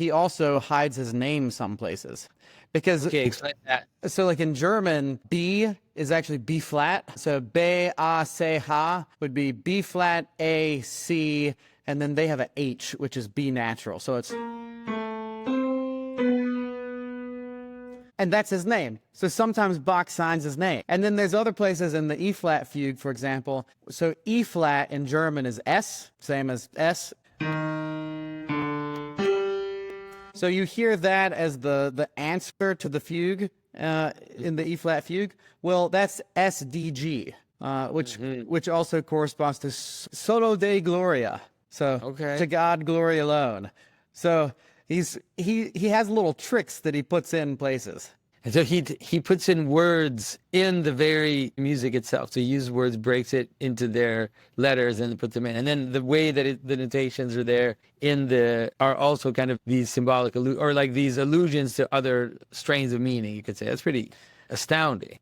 he also hides his name some places. Because Okay, explain that. so like in German, B is actually B flat. So B, A, C, H would be B flat, A, C, and then they have a H, which is B natural. So it's, and that's his name. So sometimes Bach signs his name. And then there's other places in the E flat fugue, for example. So E flat in German is S, same as S. So you hear that as the answer to the fugue in the E flat fugue. Well, that's SDG, which also corresponds to Solo Dei Gloria. So to God glory alone. So he has little tricks that he puts in places. And so he puts in words in the very music itself. So he uses words, breaks it into their letters, and puts them in. And then the way that the notations are there are also kind of these symbolic or like these allusions to other strains of meaning. You could say that's pretty astounding.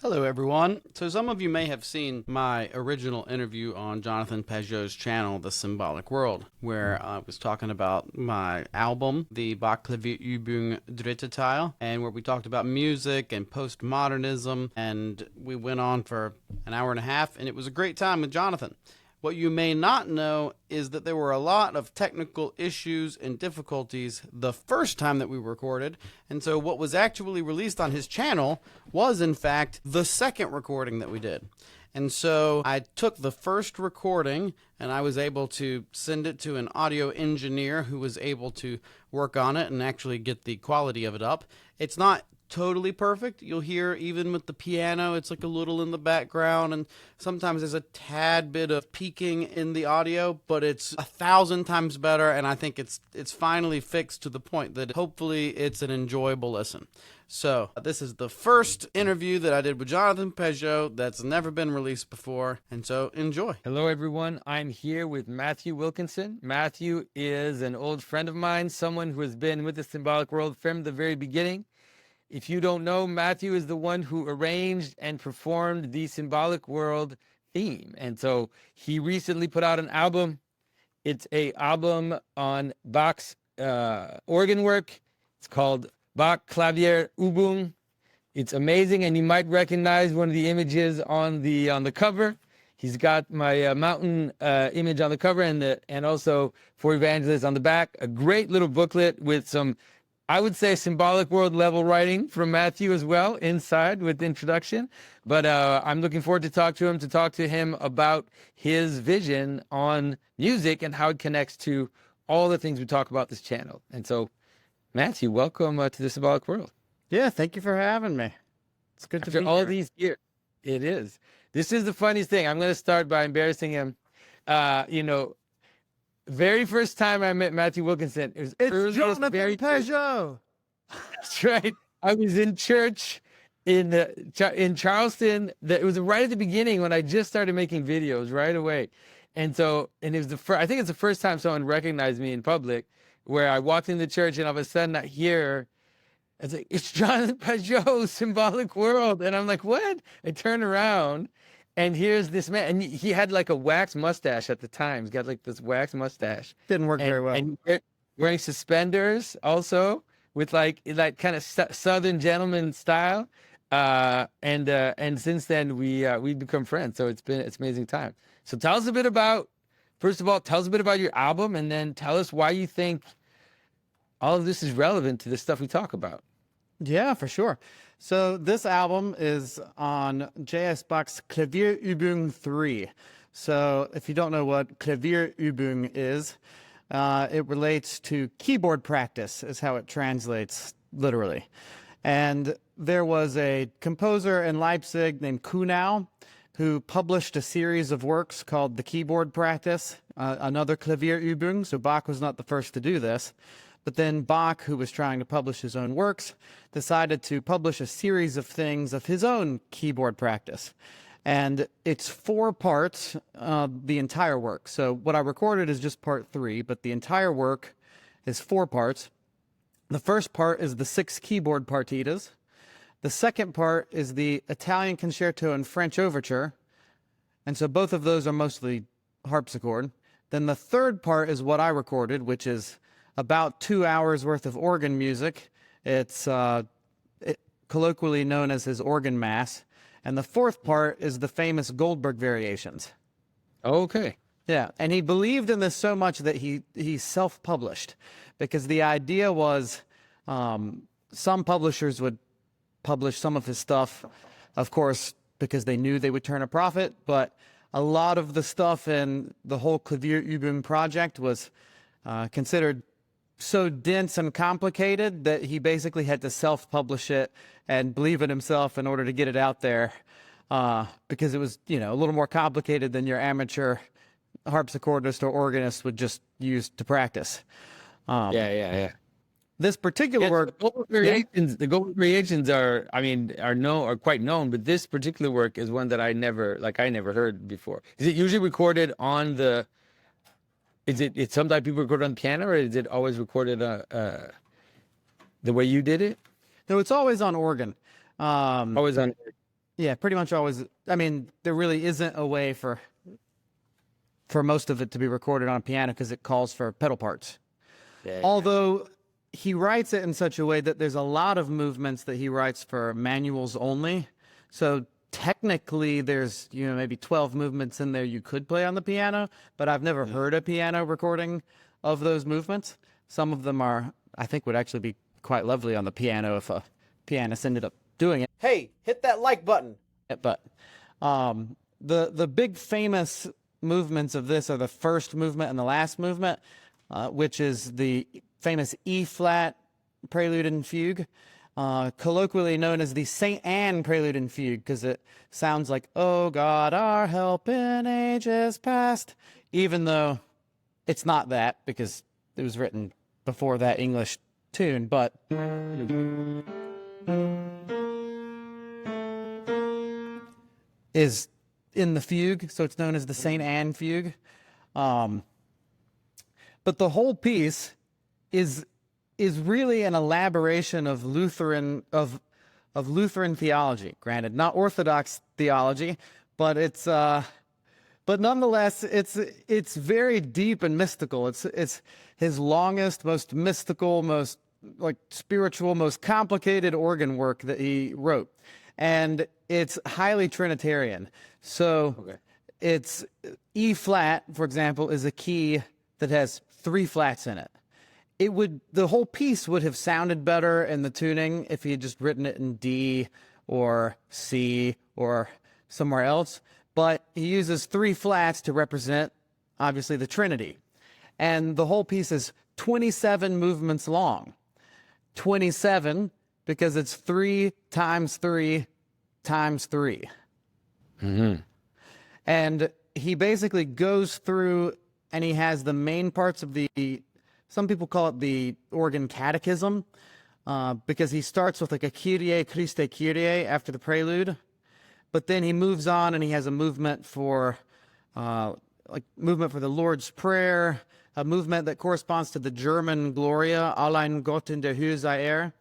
Hello, everyone. So some of you may have seen my original interview on Jonathan Pageau's channel, The Symbolic World, where I was talking about my album, the Bach Clavier-Übung Dritte Teil, and where we talked about music and postmodernism, and we went on for an hour and a half, and it was a great time with Jonathan. What you may not know is that there were a lot of technical issues and difficulties the first time that we recorded, and so what was actually released on his channel was, in fact, the second recording that we did. And so I took the first recording and I was able to send it to an audio engineer who was able to work on it and actually get the quality of it up. It's not totally perfect. You'll hear even with the piano, it's like a little in the background, and sometimes there's a tad bit of peaking in the audio, but it's 1,000 times better, and I think it's finally fixed to the point that hopefully it's an enjoyable listen. So this is the first interview that I did with Jonathan Pageau that's never been released before, and so enjoy. Hello, everyone. I'm here with Matthew Wilkinson. Matthew is an old friend of mine, someone who has been with the Symbolic World from the very beginning. If you don't know, Matthew is the one who arranged and performed the Symbolic World theme. And so he recently put out an album. It's an album on Bach's organ work. It's called Bach Clavier-Übung. It's amazing, and you might recognize one of the images on the cover. He's got my mountain image on the cover, and also for evangelists on the back. A great little booklet with some, I would say, Symbolic World level writing from Matthew as well inside with the introduction. But I'm looking forward to talk to him about his vision on music and how it connects to all the things we talk about this channel. And so, Matthew, welcome to the Symbolic World. Yeah, thank you for having me. It's good to be After all here. these years, it is. This is the funniest thing. I'm going to start by embarrassing him. Very first time I met Matthew Wilkinson, It's Jonathan Pageau. That's right. I was in church in Charleston. It was right at the beginning when I just started making videos right away. And it was I think it's the first time someone recognized me in public, where I walked in the church and all of a sudden I hear, it's like, it's Jonathan Pageau, Symbolic World. And I'm like, what? I turn around and here's this man. And he had like a wax mustache at the time. He's got like this wax mustache. Didn't work very well. And wearing suspenders also with like kind of Southern gentleman style. And since then we've become friends. So it's an amazing time. So tell us a bit about, first of all, tell us a bit about your album, and then tell us why you think all of this is relevant to the stuff we talk about. Yeah, for sure. So this album is on J.S. Bach's Clavier-Übung 3. So if you don't know what Clavier-Übung is, it relates to keyboard practice, is how it translates literally. And there was a composer in Leipzig named Kuhnau who published a series of works called The Keyboard Practice, another Clavier-Übung. So Bach was not the first to do this. But then Bach, who was trying to publish his own works, decided to publish a series of things of his own keyboard practice. And it's 4 parts, the entire work. So what I recorded is just part 3, but the entire work is 4 parts. The first part is the 6 keyboard partitas. The second part is the Italian Concerto and French Overture. And so both of those are mostly harpsichord. Then the third part is what I recorded, which is about 2 hours worth of organ music. It's colloquially known as his organ mass. And the fourth part is the famous Goldberg variations. Okay. Yeah, and he believed in this so much that he self-published, because the idea was some publishers would publish some of his stuff, of course, because they knew they would turn a profit, but a lot of the stuff in the whole Clavier-Übung project was considered so dense and complicated that he basically had to self-publish it and believe in himself in order to get it out there, because it was, a little more complicated than your amateur harpsichordist or organist would just use to practice. Yeah. This particular work, the Goldberg variations are quite known, but this particular work is one that I never heard before. Is it usually recorded on the? Is it sometimes people record on piano, or is it always recorded the way you did it? No, it's always on organ. Always on. Yeah, pretty much always. I mean, there really isn't a way for most of it to be recorded on piano because it calls for pedal parts. Yeah. Although he writes it in such a way that there's a lot of movements that he writes for manuals only. So technically there's, maybe 12 movements in there you could play on the piano, but I've never heard a piano recording of those movements. Some of them I think would actually be quite lovely on the piano if a pianist ended up doing it. Hey, hit that like button. But the big famous movements of this are the first movement and the last movement, which is the famous E-flat prelude and fugue, colloquially known as the St. Anne prelude and fugue, because it sounds like, "Oh God, our help in ages past," even though it's not that, because it was written before that English tune, but is in the fugue, so it's known as the St. Anne fugue. But the whole piece is really an elaboration of Lutheran theology. Granted, not Orthodox theology, but it's but nonetheless it's very deep and mystical. It's his longest, most mystical, most spiritual, most complicated organ work that he wrote, and it's highly Trinitarian. So it's E flat, for example, is a key that has 3 flats in it. The whole piece would have sounded better in the tuning if he had just written it in D or C or somewhere else, but he uses 3 flats to represent, obviously, the Trinity. And the whole piece is 27 movements long. 27 because it's 3 times 3 times 3. Mm-hmm. And he basically goes through, and he has the main parts of some people call it the organ catechism, because he starts with a Kyrie, Christe, Kyrie after the prelude, but then he moves on and he has a movement for the Lord's Prayer, a movement that corresponds to the German Gloria, Allein Gott in der Höhe sei er.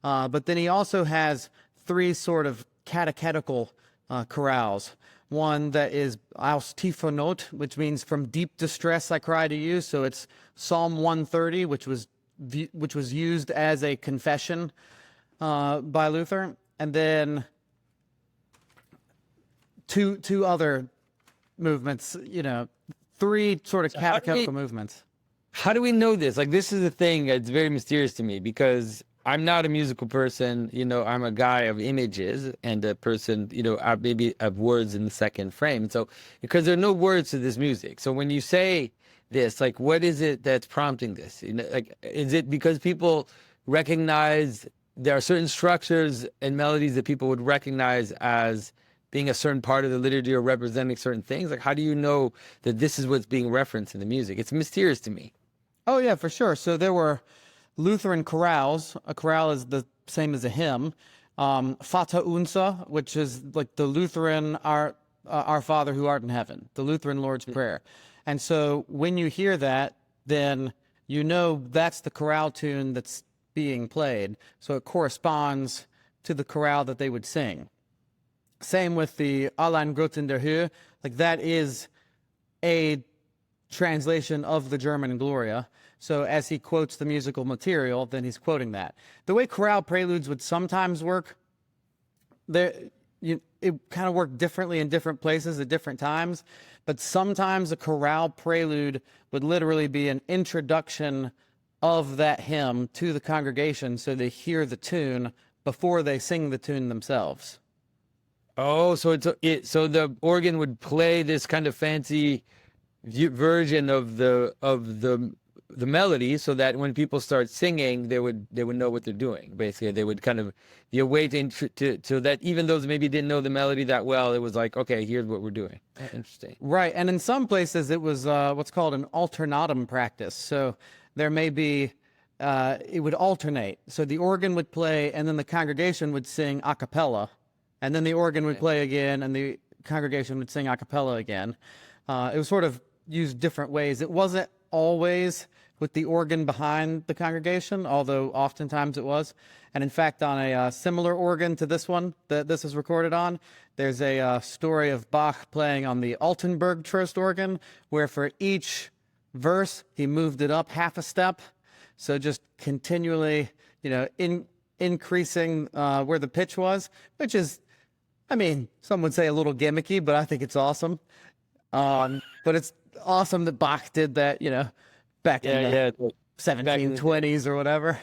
But then he also has 3 sort of catechetical chorales. One that is aus tiefer Not, which means from deep distress I cry to you. So it's Psalm 130, which was used as a confession by Luther. And then two other movements, three sort of capital movements. How do we know this? Like, this is a thing that's very mysterious to me because I'm not a musical person. I'm a guy of images and a person, maybe of words in the second frame. So, because there are no words to this music. So when you say this, like, what is it that's prompting this? Like, is it because people recognize there are certain structures and melodies that people would recognize as being a certain part of the liturgy or representing certain things? Like, how do you know that this is what's being referenced in the music? It's mysterious to me. Oh, yeah, for sure. So there were Lutheran chorales. A chorale is the same as a hymn. Vater unser, which is like the Lutheran Our Father who art in heaven, the Lutheran Lord's Prayer. And so when you hear that, then you know that's the chorale tune that's being played. So it corresponds to the chorale that they would sing. Same with the Allein Gott in der Höhe. Like, that is a translation of the German Gloria. So as he quotes the musical material, then he's quoting that. The way chorale preludes would sometimes work, it kind of worked differently in different places at different times, but sometimes a chorale prelude would literally be an introduction of that hymn to the congregation so they hear the tune before they sing the tune themselves. Oh, so so the organ would play this kind of fancy version of the melody, so that when people start singing, they would know what they're doing. Basically, they would kind of be awaiting so that even those maybe didn't know the melody that well, it was like, okay, here's what we're doing. Interesting. Right, and in some places it was what's called an alternatum practice. So there may be it would alternate. So the organ would play, and then the congregation would sing a cappella, and then the organ would play again, and the congregation would sing a cappella again. It was sort of used different ways. It wasn't always with the organ behind the congregation, although oftentimes it was. And in fact, on a similar organ to this one that this is recorded on, there's a story of Bach playing on the Altenburg Trost Organ, where for each verse, he moved it up half a step. So just continually, increasing where the pitch was, which is, some would say a little gimmicky, but I think it's awesome. But it's awesome that Bach did that, back in the 1720s or whatever.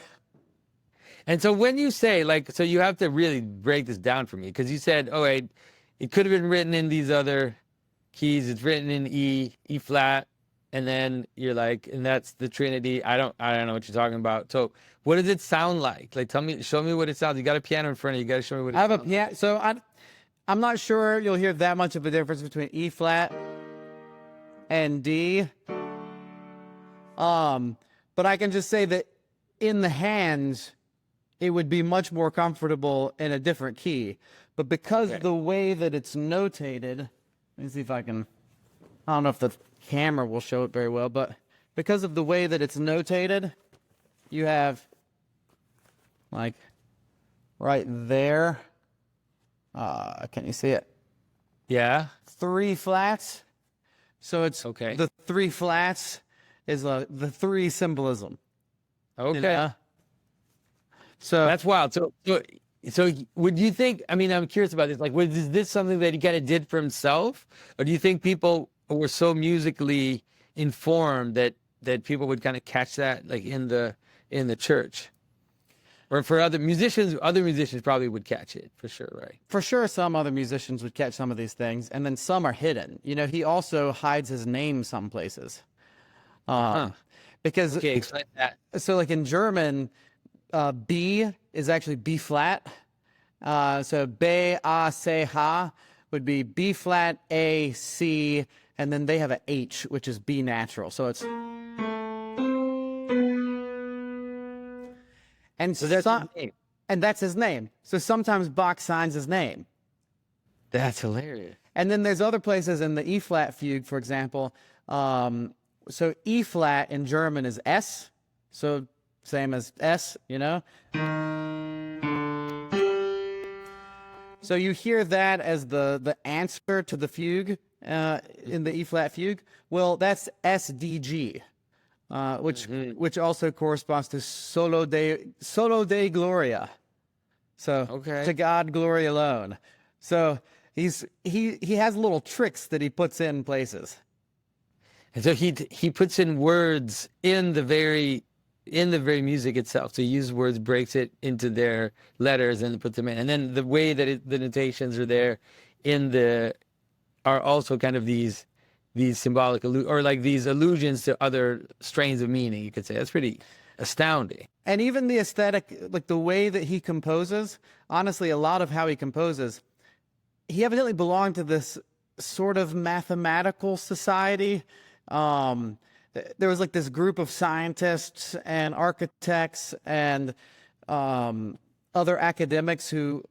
And so when you say, so you have to really break this down for me, because you said, oh, wait, it could have been written in these other keys. It's written in E flat, and then you're like, and that's the Trinity. I don't know what you're talking about. So what does it sound like? Like, show me what it sounds. You got a piano in front of you. You got to show me what it sounds. I have a piano. So I'm not sure you'll hear that much of a difference between E flat and D. But I can just say that in the hands, it would be much more comfortable in a different key. But because of the way that it's notated, let me see if I don't know if the camera will show it very well, but because of the way that it's notated, you have, like, right there, can you see it? Yeah. 3 flats. So it's the 3 flats is the 3 symbolism. Okay. So that's wild. So would you think, I'm curious about this, like, is this something that he kind of did for himself? Or do you think people were so musically informed that people would kind of catch that, like, in the church? Or for other musicians probably would catch it, for sure, right? For sure, some other musicians would catch some of these things, and then some are hidden. He also hides his name some places. Because explain that. So, like, in German, B is actually B flat. So B, A, C, H would be B flat, A, C, and then they have a H, which is B natural. So it's... And so that's his name. And that's his name. So sometimes Bach signs his name. That's hilarious. And then there's other places in the E flat fugue, for example. So E flat in German is S. So same as S, So you hear that as the answer to the fugue in the E flat fugue. Well, that's SDG. Which also corresponds to solo Dei Gloria. So to God glory alone. So he has little tricks that he puts in places. And so he puts in words in the very music itself. So he uses words, breaks it into their letters, and puts them in. And then the way that the notations are there are also kind of these symbolic or like these allusions to other strains of meaning, you could say. That's pretty astounding. And even the aesthetic, like the way that he composes, honestly, a lot of how he composes, he evidently belonged to this sort of mathematical society. There was like this group of scientists and architects and other academics who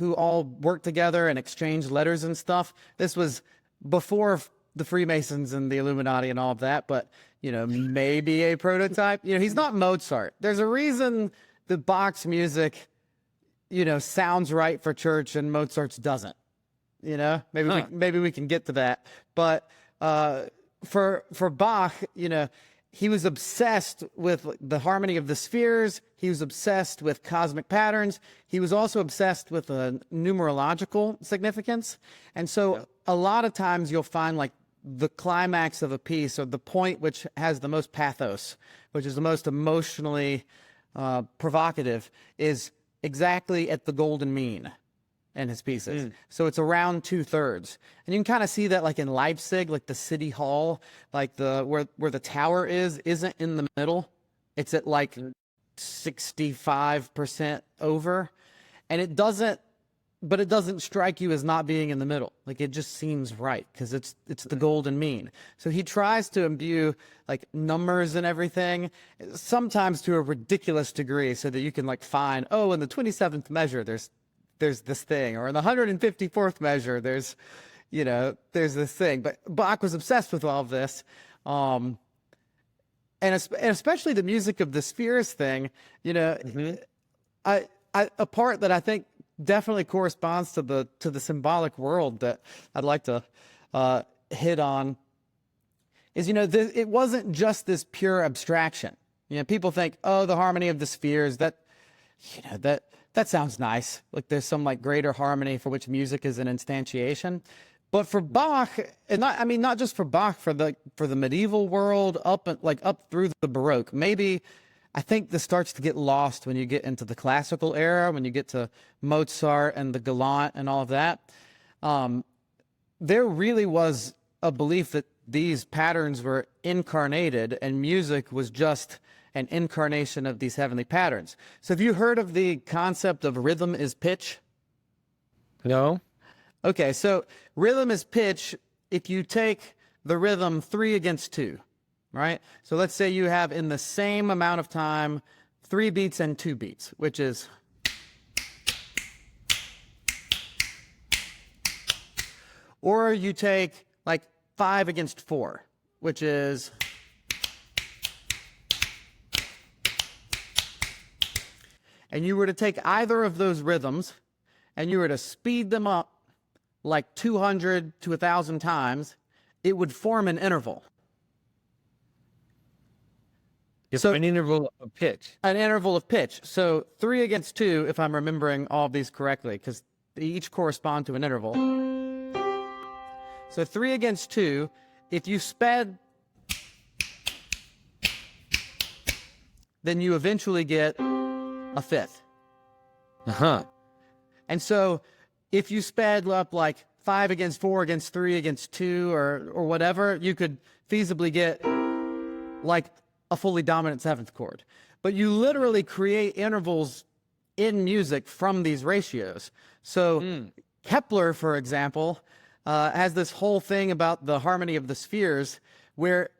all worked together and exchanged letters and stuff. This was before the Freemasons and the Illuminati and all of that, but, you know, maybe a prototype. You know, he's not Mozart. There's a reason that Bach's music, you know, sounds right for church and Mozart's doesn't. You know, maybe we can get to that. But for Bach, you know, he was obsessed with the harmony of the spheres. He was obsessed with cosmic patterns. He was also obsessed with a numerological significance. And so a lot of times you'll find like the climax of a piece, or the point which has the most pathos, which is the most emotionally provocative, is exactly at the golden mean in his pieces. So it's around 2/3. And you can kind of see that like in Leipzig, like the city hall, like where the tower isn't in the middle. It's at like 65% over. And it doesn't strike you as not being in the middle. Like it just seems right because it's the golden mean. So he tries to imbue like numbers and everything, sometimes to a ridiculous degree, so that you can like find, oh, in the 27th measure, there's this thing, or in the 154th measure, there's this thing. But Bach was obsessed with all of this. And especially the music of the spheres thing, you know, a part that I think definitely corresponds to the symbolic world that I'd like to hit on is, you know, it wasn't just this pure abstraction. You know, people think, oh, the harmony of the spheres, that sounds nice. Like there's some like greater harmony for which music is an instantiation. But for Bach, and not just for Bach, for the medieval world up through the Baroque, maybe I think this starts to get lost when you get into the classical era, when you get to Mozart and the Galant and all of that. There really was a belief that these patterns were incarnated and music was just an incarnation of these heavenly patterns. So have you heard of the concept of rhythm is pitch? No. Okay, so rhythm is pitch if you take the rhythm 3/2, right? So let's say you have in the same amount of time 3 beats and 2 beats, which is... Or you take like 5/4, which is... And you were to take either of those rhythms and you were to speed them up like 200 to 1,000 times, it would form an interval. So an interval of pitch. An interval of pitch. So 3/2, if I'm remembering all of these correctly, because they each correspond to an interval. So 3/2, if you sped, then you eventually get a fifth. And so if you sped up like 5/4/3/2 or whatever, you could feasibly get like a fully dominant 7th chord. But you literally create intervals in music from these ratios. So Kepler, for example, has this whole thing about the harmony of the spheres, where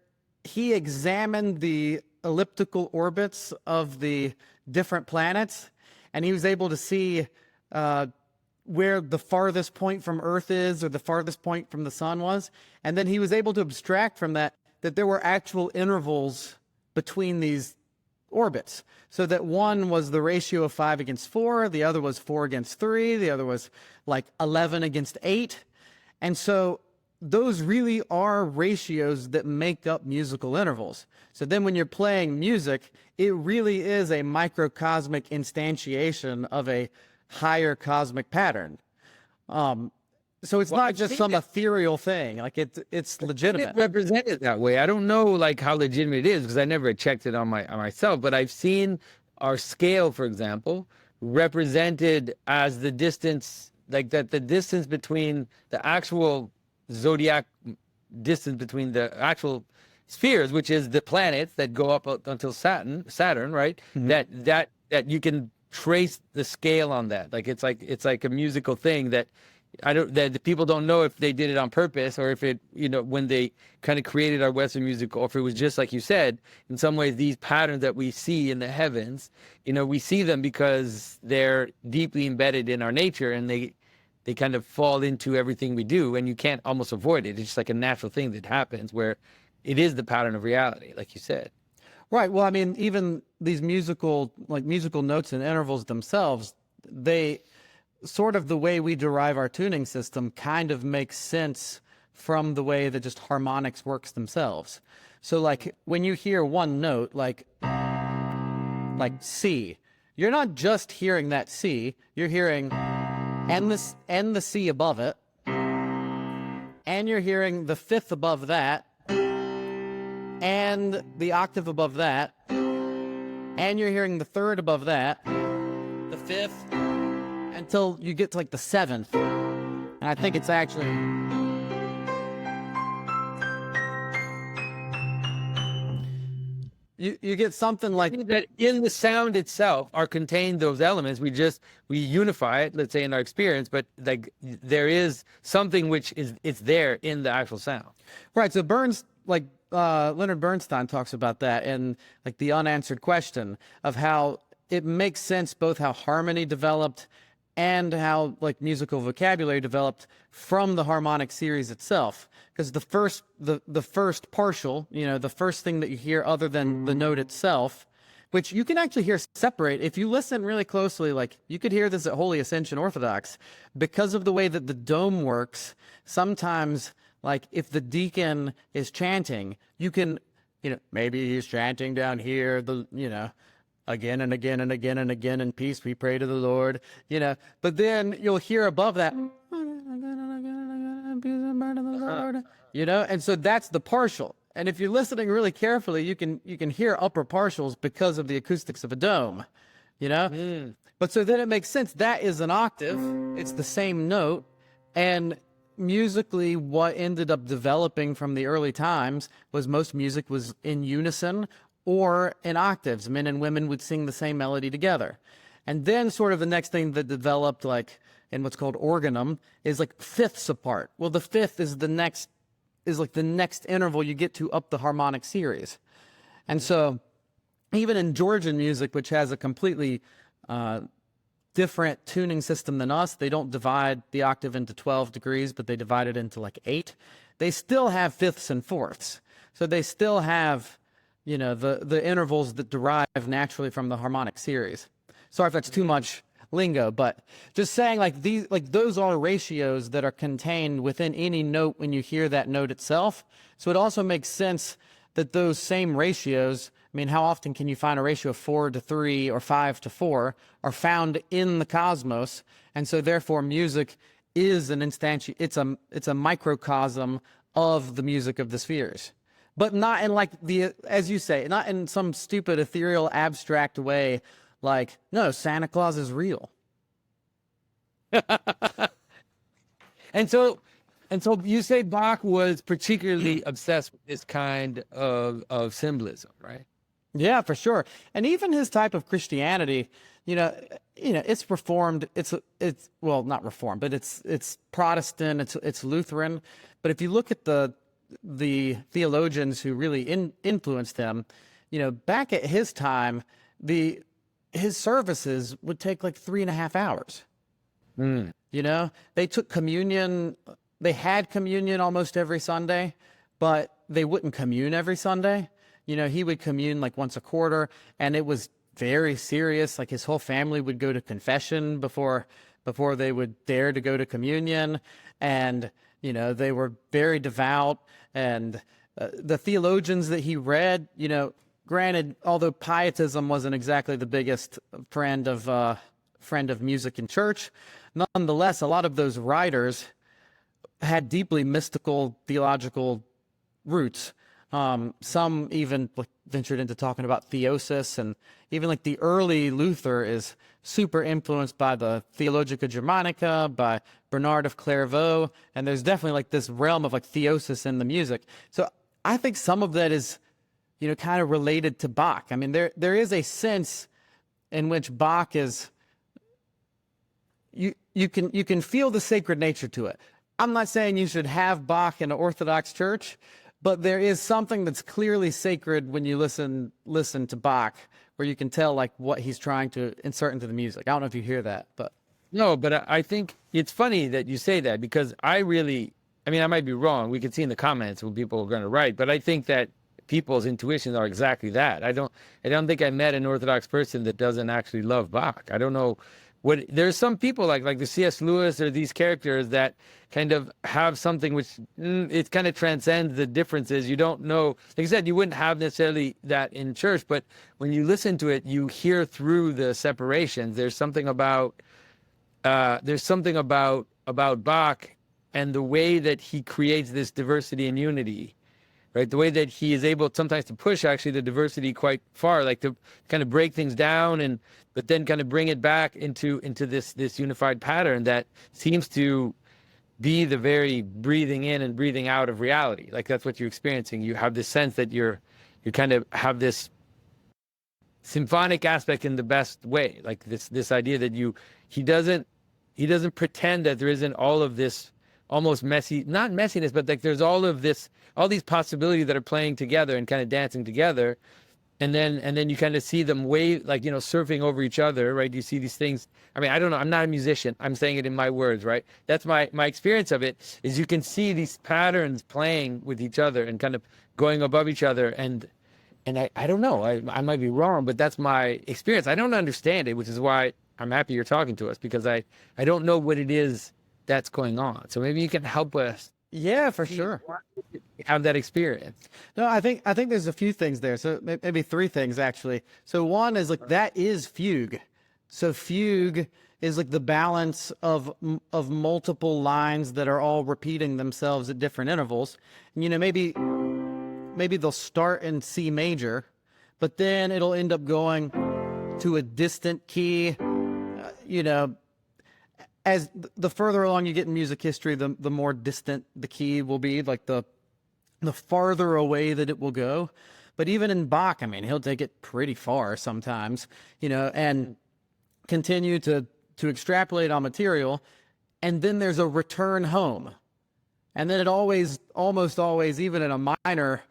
he examined the elliptical orbits of the different planets, and he was able to see where the farthest point from Earth is, or the farthest point from the sun was. And then he was able to abstract from that there were actual intervals between these orbits. So that one was the ratio of 5/4, the other was 4/3, the other was like 11/8. And so those really are ratios that make up musical intervals. So then when you're playing music, it really is a microcosmic instantiation of a higher cosmic pattern. So it's Well, not I've just seen some it. ethereal thing. Like it's It legitimate. represented that way. I don't know like how legitimate it is because I never checked it on myself, but I've seen our scale, for example, represented as the distance, like that the distance between the actual zodiac distance between the actual spheres, which is the planets that go up until Saturn, right? That you can trace the scale on that. Like it's like a musical thing that that the people don't know if they did it on purpose or if it, when they kind of created our Western music, or if it was just like you said, in some ways, these patterns that we see in the heavens, we see them because they're deeply embedded in our nature, and they kind of fall into everything we do, and you can't almost avoid it. It's just like a natural thing that happens where it is the pattern of reality, like you said. Right. Well, I mean, even these musical notes and intervals themselves, they sort of the way we derive our tuning system kind of makes sense from the way that just harmonics works themselves. So like when you hear one note, like C, you're not just hearing that C, you're hearing and the C above it, and you're hearing the fifth above that, and the octave above that, and you're hearing the third above that, the fifth, until you get to like the seventh. And I think it's actually you get something like That in the sound itself are contained those elements. We unify it, let's say in our experience, but like there is something which it's there in the actual sound. right. So Leonard Bernstein talks about that in like the unanswered question of how it makes sense both how harmony developed and how like musical vocabulary developed from the harmonic series itself. Because the first partial, the first thing that you hear other than the note itself, which you can actually hear separate. If you listen really closely, like you could hear this at Holy Ascension Orthodox, because of the way that the dome works, sometimes like if the deacon is chanting, you can, maybe he's chanting down here, again and again and again and again, in peace we pray to the Lord, but then you'll hear above that, and so that's the partial. And if you're listening really carefully, you can hear upper partials because of the acoustics of a dome, But so then it makes sense. That is an octave. It's the same note. And musically, what ended up developing from the early times was most music was in unison or in octaves. Men and women would sing the same melody together. And then sort of the next thing that developed like in what's called organum is like fifths apart. Well, the fifth is the next interval you get to up the harmonic series. And so even in Georgian music, which has a completely different tuning system than us, they don't divide the octave into 12 degrees, but they divide it into like 8. They still have fifths and fourths. So they still have, the intervals that derive naturally from the harmonic series. Sorry if that's too much lingo, but just saying those are ratios that are contained within any note when you hear that note itself. So it also makes sense that those same ratios, I mean, how often can you find a ratio of 4-3 or 5-4 are found in the cosmos? And so therefore music is an it's a microcosm of the music of the spheres. But not in like as you say, not in some stupid ethereal abstract way, like, no, Santa Claus is real. And so you say Bach was particularly obsessed with this kind of symbolism, right? Yeah, for sure. And even his type of Christianity, it's reformed. It's well, not reformed, but it's Protestant. It's Lutheran. But if you look at the theologians who really influenced him, back at his time, his services would take like 3.5 hours. They took communion. They had communion almost every Sunday, but they wouldn't commune every Sunday. He would commune like once a quarter, and it was very serious. Like his whole family would go to confession before they would dare to go to communion. And, they were very devout. And the theologians that he read, granted, although pietism wasn't exactly the biggest friend of music in church, nonetheless, a lot of those writers had deeply mystical theological roots. Some even ventured into talking about theosis, and even like the early Luther is super influenced by the Theologica Germanica, by Bernard of Clairvaux, and there's definitely like this realm of like theosis in the music. So I think some of that is, you know, kind of related to Bach. I mean, there is a sense in which Bach is, you can feel the sacred nature to it. I'm not saying you should have Bach in an Orthodox church, but there is something that's clearly sacred when you listen to Bach, where you can tell like what he's trying to insert into the music. I don't know if you hear that, but No, but I think it's funny that you say that, because I mean, I might be wrong. We can see in the comments when people are going to write, but I think that people's intuitions are exactly that. I don't think I met an Orthodox person that doesn't actually love Bach. I don't know there's some people like the C.S. Lewis or these characters that kind of have something which it kind of transcends the differences. You don't know, like I said, you wouldn't have necessarily that in church, but when you listen to it, you hear through the separations. There's something about Bach and the way that he creates this diversity and unity, right? The way that he is able sometimes to push actually the diversity quite far, like to kind of break things down but then kind of bring it back into this unified pattern that seems to be the very breathing in and breathing out of reality. Like that's what you're experiencing. You have this sense that you kind of have this symphonic aspect in the best way, like this idea that he doesn't pretend that there isn't all of this almost messy, not messiness, but like there's all these possibilities that are playing together and kind of dancing together. And then you kind of see them wave, like, you know, surfing over each other, right? You see these things. I mean, I don't know. I'm not a musician. I'm saying it in my words, right? That's my experience of it, is you can see these patterns playing with each other and kind of going above each other. And I don't know. I might be wrong, but that's my experience. I don't understand it, which is why I'm happy you're talking to us, because I don't know what it is that's going on. So maybe you can help us. Yeah, for sure. Have that experience. No, I think there's a few things there. So maybe three things actually. So one is like that is fugue. So fugue is like the balance of multiple lines that are all repeating themselves at different intervals. And, you know, maybe they'll start in C major, but then it'll end up going to a distant key, you know. As the further along you get in music history, the more distant the key will be, like the farther away that it will go. But even in Bach, I mean, he'll take it pretty far sometimes, you know, and continue to extrapolate on material. And then there's a return home. And then it almost always, even in a minor,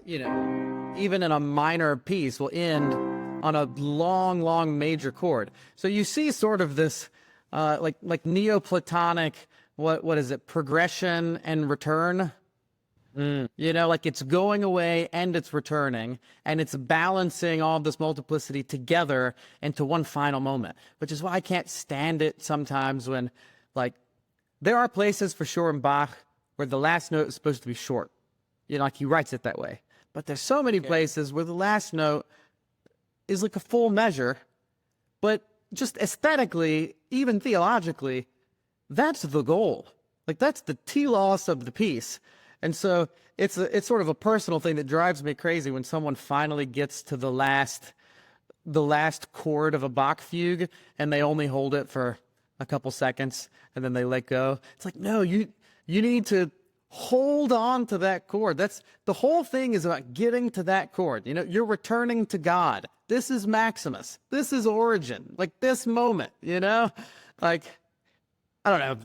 even in a minor piece, will end on a long, long major chord. So you see sort of this, like Neoplatonic, what is it, progression and return? You know, like it's going away and it's returning, and it's balancing all this multiplicity together into one final moment, which is why I can't stand it sometimes when, like, there are places for sure in Bach where the last note is supposed to be short. You know, like he writes it that way. But there's so many places where the last note is like a full measure, but just aesthetically, even theologically, that's the goal. Like that's the telos of the piece. And so it's sort of a personal thing that drives me crazy when someone finally gets to the last chord of a Bach fugue and they only hold it for a couple seconds and then they let go. It's like, no, you need to hold on to that chord. That's the whole thing, is about getting to that chord. You know, you're returning to God. This is Maximus. This is Origin. Like this moment, you know, like, I don't know,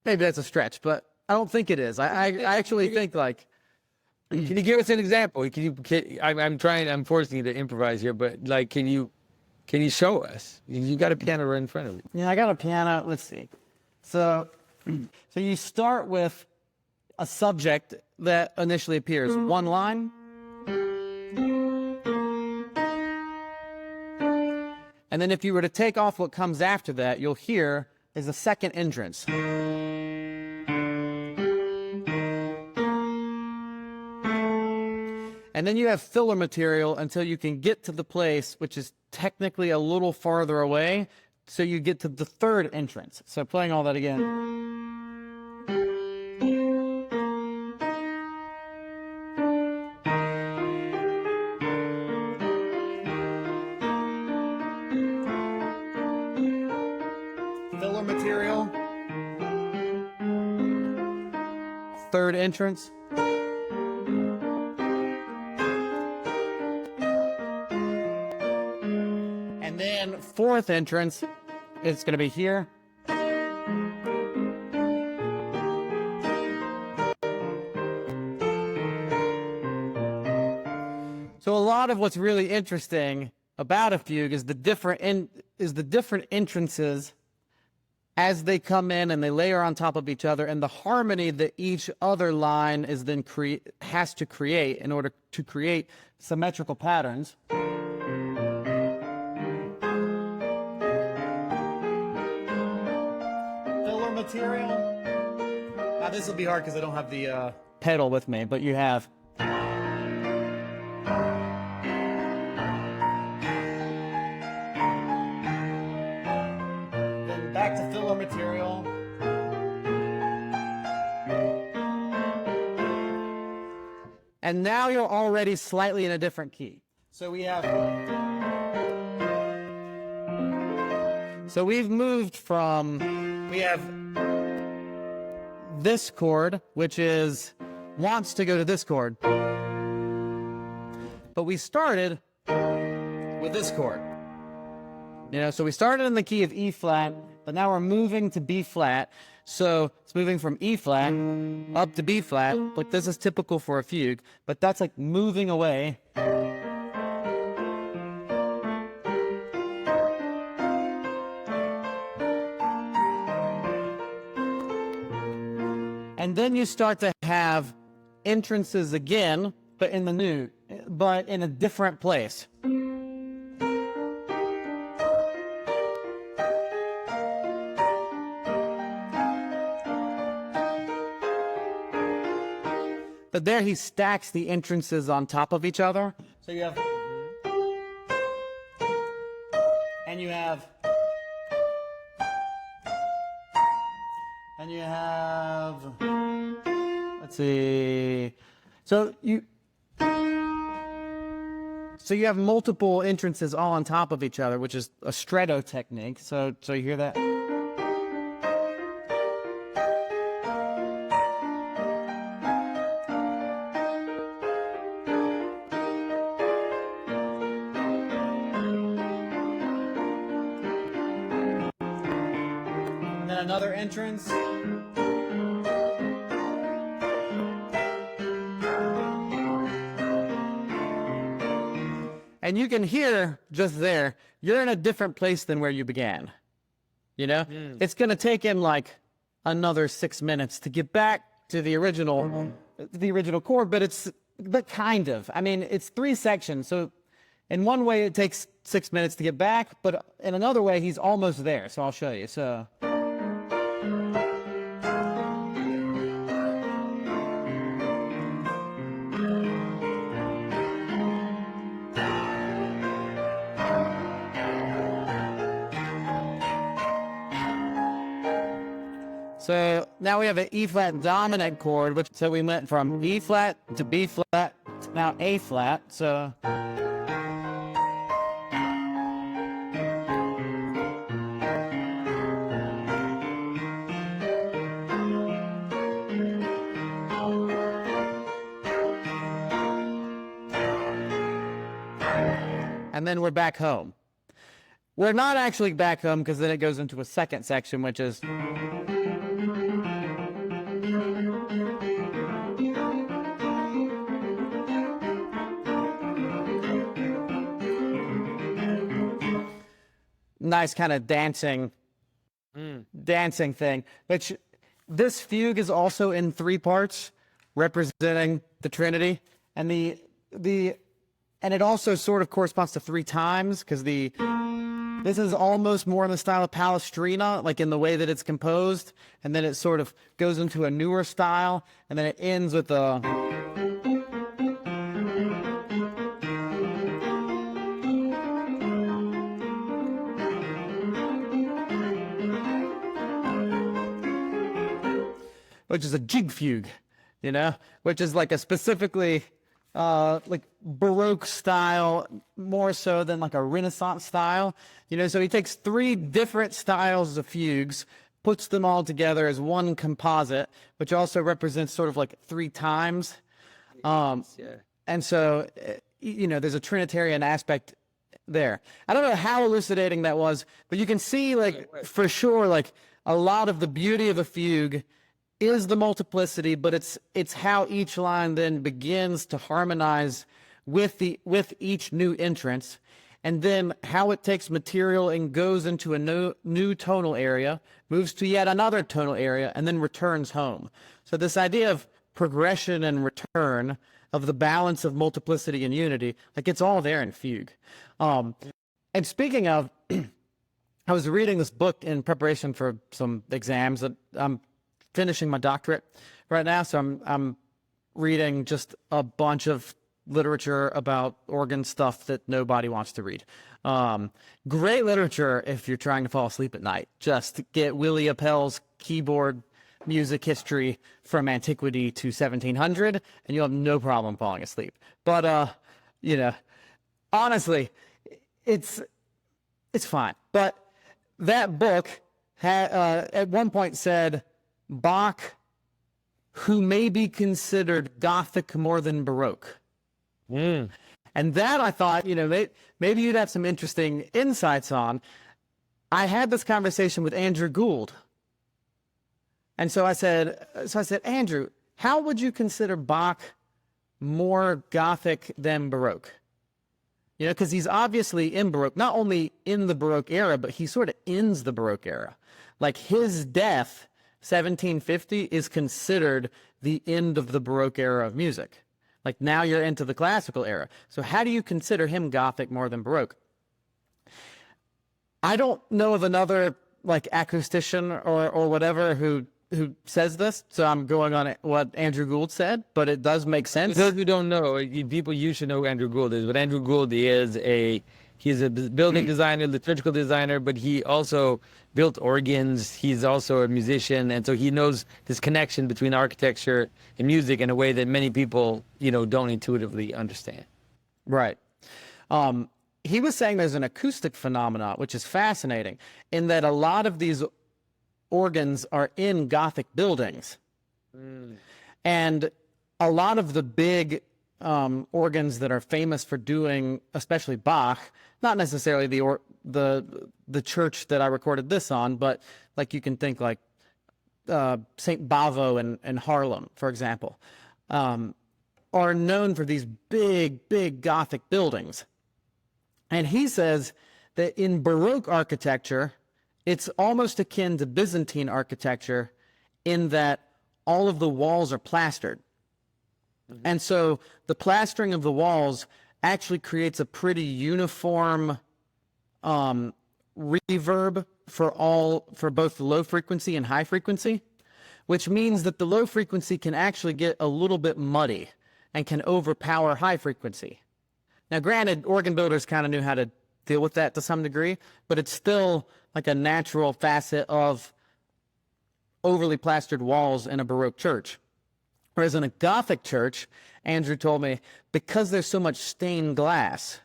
maybe that's a stretch, but I don't think it is. I actually think, like, can you give us an example? I'm forcing you to improvise here, but like, can you show us? You got a piano right in front of you. Yeah, I got a piano. Let's see. So you start with a subject that initially appears, one line. And then if you were to take off what comes after that, you'll hear is a second entrance. And then you have filler material until you can get to the place which is technically a little farther away, so you get to the third entrance. So playing all that again. third entrance. And then fourth entrance, it's going to be here. So a lot of what's really interesting about a fugue is the different entrances as they come in and they layer on top of each other, and the harmony that each other line is then has to create in order to create symmetrical patterns. Filler material. Now this will be hard because I don't have the pedal with me, but you have. Back to filler material. And now you're already slightly in a different key. So we've moved from, we have this chord, which wants to go to this chord. But we started with this chord. So we started in the key of E flat, but now we're moving to B flat. So it's moving from E flat up to B flat. Like this is typical for a fugue, but that's like moving away. And then you start to have entrances again, but in a different place. But there he stacks the entrances on top of each other. So you have, and you have, let's see. So you have multiple entrances all on top of each other, which is a stretto technique. So you hear that? Another entrance. And you can hear just there, you're in a different place than where you began. It's going to take him like another 6 minutes to get back to the original chord, but kind of. I mean, it's 3 sections. So in one way it takes 6 minutes to get back, but in another way he's almost there. So I'll show you. So now we have an E flat dominant chord, so we went from E flat to B flat to now A flat. So and then we're back home. We're not actually back home because then it goes into a second section, which is nice kind of dancing thing. Which this fugue is also in 3 parts, representing the Trinity, and and it also sort of corresponds to 3 times because this is almost more in the style of Palestrina, like in the way that it's composed, and then it sort of goes into a newer style, and then it ends with a. Which is a jig fugue, which is like a specifically like Baroque style, more so than like a Renaissance style. So he takes 3 different styles of fugues puts them all together as one composite, which also represents sort of like 3 times. Yeah. And so, there's a Trinitarian aspect there. I don't know how elucidating that was, but you can see, like, for sure, like, a lot of the beauty of a fugue is the multiplicity, but it's how each line then begins to harmonize with each new entrance, and then how it takes material and goes into a new tonal area, moves to yet another tonal area, and then returns home. So this idea of progression and return, of the balance of multiplicity and unity, like, it's all there in fugue. And speaking of, I was reading this book in preparation for some exams. I'm finishing my doctorate right now, so I'm reading just a bunch of literature about organ stuff that nobody wants to read. Great literature if you're trying to fall asleep at night. Just get Willie Appel's keyboard music history from antiquity to 1700, and you'll have no problem falling asleep. But honestly, it's fine. But that book at one point said Bach, who may be considered Gothic more than Baroque. And that, I thought, maybe you'd have some interesting insights on. I had this conversation with Andrew Gould. And so I said, Andrew, how would you consider Bach more Gothic than Baroque? Because he's obviously in Baroque, not only in the Baroque era, but he sort of ends the Baroque era. Like, his death, 1750, is considered the end of the Baroque era of music. Like, now you're into the classical era. So how do you consider him Gothic more than Baroque? I don't know of another, like, acoustician or whatever who says this, so I'm going on what Andrew Gould said, but it does make sense. For those who don't know, people, you should know who Andrew Gould is. But Andrew Gould is he's a building designer, liturgical designer, but he also built organs. He's also a musician, and so he knows this connection between architecture and music in a way that many people, don't intuitively understand. Right. He was saying there's an acoustic phenomenon, which is fascinating, in that a lot of these organs are in Gothic buildings. And a lot of the big organs that are famous for doing, especially Bach, not necessarily the church that I recorded this on, but like, you can think like St. Bavo in Harlem, for example, are known for these big Gothic buildings. And he says that in Baroque architecture, it's almost akin to Byzantine architecture in that all of the walls are plastered. And so the plastering of the walls actually creates a pretty uniform reverb for both the low frequency and high frequency, which means that the low frequency can actually get a little bit muddy and can overpower high frequency. Now, granted, organ builders kind of knew how to deal with that to some degree, but it's still like a natural facet of overly plastered walls in a Baroque church. Whereas in a Gothic church, Andrew told me, because there's so much stained glass,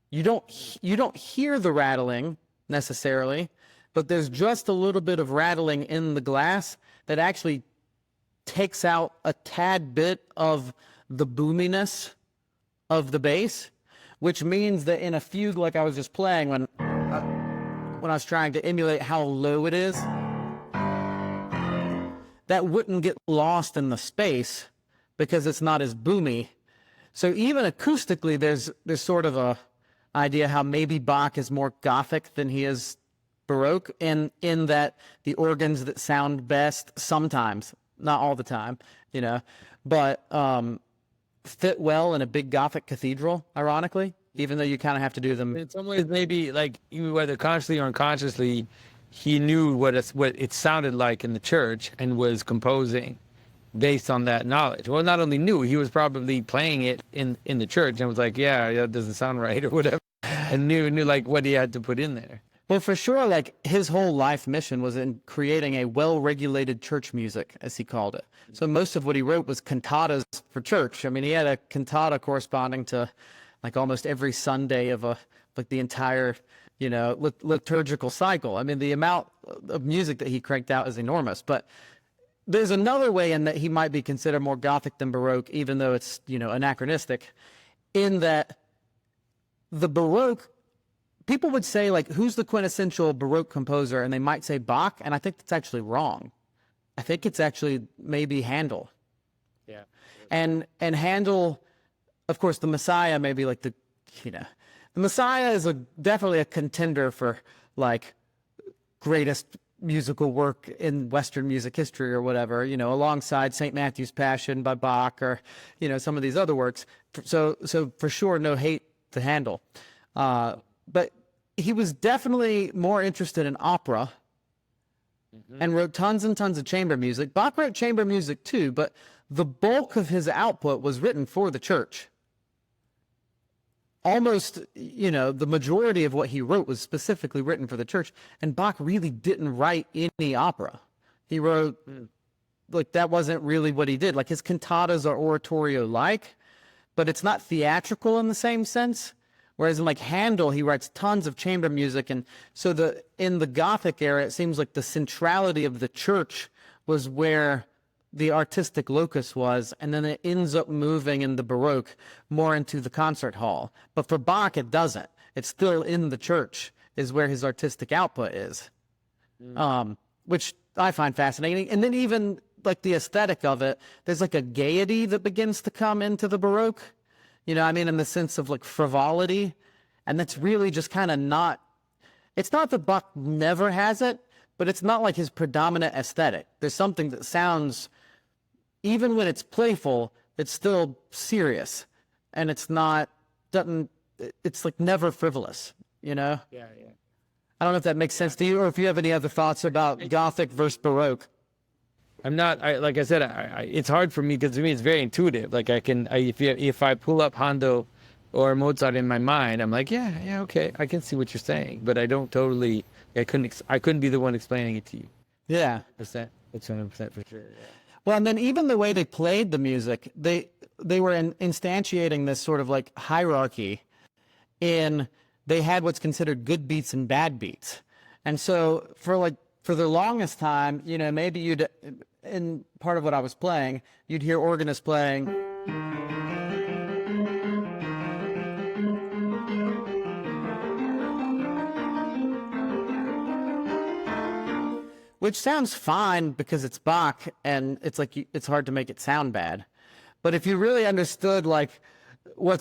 you don't hear the rattling necessarily, but there's just a little bit of rattling in the glass that actually takes out a tad bit of the boominess of the bass, which means that in a fugue like I was just playing, when I was trying to emulate how low it is, that wouldn't get lost in the space because it's not as boomy. So even acoustically, there's sort of a idea how maybe Bach is more Gothic than he is Baroque, in that the organs that sound best sometimes, not all the time, but fit well in a big Gothic cathedral, ironically, even though you kind of have to do them. In some ways, maybe, like, even whether consciously or unconsciously, he knew what it sounded like in the church and was composing based on that knowledge. Well, not only knew, he was probably playing it in the church and was like, yeah, that doesn't sound right or whatever, and knew like what he had to put in there. Well, for sure, like, his whole life mission was in creating a well-regulated church music, as he called it. So most of what he wrote was cantatas for church. I mean, he had a cantata corresponding to like almost every Sunday of the entire liturgical cycle. I mean, the amount of music that he cranked out is enormous, but there's another way in that he might be considered more Gothic than Baroque, even though it's, anachronistic, in that the Baroque, people would say, like, who's the quintessential Baroque composer? And they might say Bach, and I think that's actually wrong. I think it's actually maybe Handel. Yeah. And Handel, of course, the Messiah may be like the Messiah is definitely a contender for, like, greatest musical work in Western music history or whatever, alongside St. Matthew's Passion by Bach or, some of these other works. So for sure, no hate to Handel. But he was definitely more interested in opera and wrote tons and tons of chamber music. Bach wrote chamber music too, but the bulk of his output was written for the church. Almost, the majority of what he wrote was specifically written for the church. And Bach really didn't write any opera. He wrote, like, that wasn't really what he did. Like, his cantatas are oratorio-like, but it's not theatrical in the same sense. Whereas in, like, Handel, he writes tons of chamber music. And so in the Gothic era, it seems like the centrality of the church was where the artistic locus was, and then it ends up moving in the Baroque more into the concert hall. But for Bach, it doesn't. It's still in the church is where his artistic output is, which I find fascinating. And then even, like, the aesthetic of it, there's, like, a gaiety that begins to come into the Baroque, in the sense of, like, frivolity. And that's really just kind of not, it's not that Bach never has it, but it's not like his predominant aesthetic. There's something that sounds, even when it's playful, it's still serious, and it's like never frivolous, Yeah. I don't know if that makes sense to you, or if you have any other thoughts about Gothic versus Baroque. I'm not, like I said, it's hard for me because to me it's very intuitive. Like if I pull up Handel or Mozart in my mind, I'm like, yeah, okay, I can see what you're saying, but I don't totally, I couldn't be the one explaining it to you. Yeah. It's 100% for sure. Yeah. Well, and then even the way they played the music, they were instantiating this sort of, like, hierarchy they had what's considered good beats and bad beats. And so for the longest time, maybe in part of what I was playing, you'd hear organists playing, which sounds fine because it's Bach, and it's like it's hard to make it sound bad. But if you really understood, like, what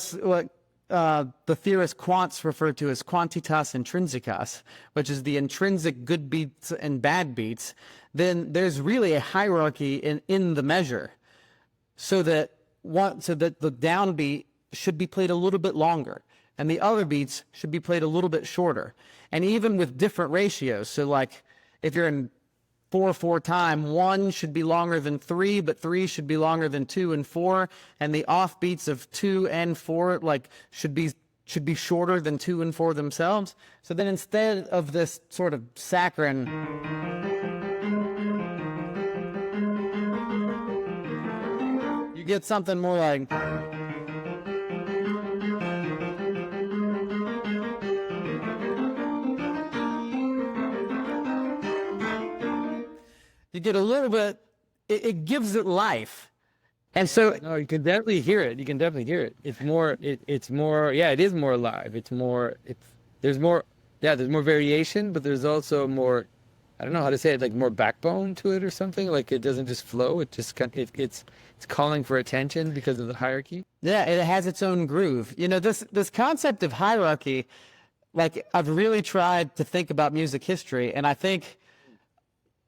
the theorist quants refer to as quantitas intrinsicas, which is the intrinsic good beats and bad beats, then there's really a hierarchy in the measure, so that the downbeat should be played a little bit longer, and the other beats should be played a little bit shorter, and even with different ratios. So, like, if you're in 4/4 time, 1 should be longer than 3, but 3 should be longer than 2 and 4, and the offbeats of 2 and 4, like, should be shorter than 2 and 4 themselves. So then instead of this sort of saccharine, you get something more like, you get a little bit, it gives it life. And so, no, you can definitely hear it. It's more, it is more alive. There's more variation, but there's also more, I don't know how to say it, like more backbone to it or something. Like, it doesn't just flow. It just, it's calling for attention because of the hierarchy. Yeah, it has its own groove. This concept of hierarchy, like, I've really tried to think about music history, and I think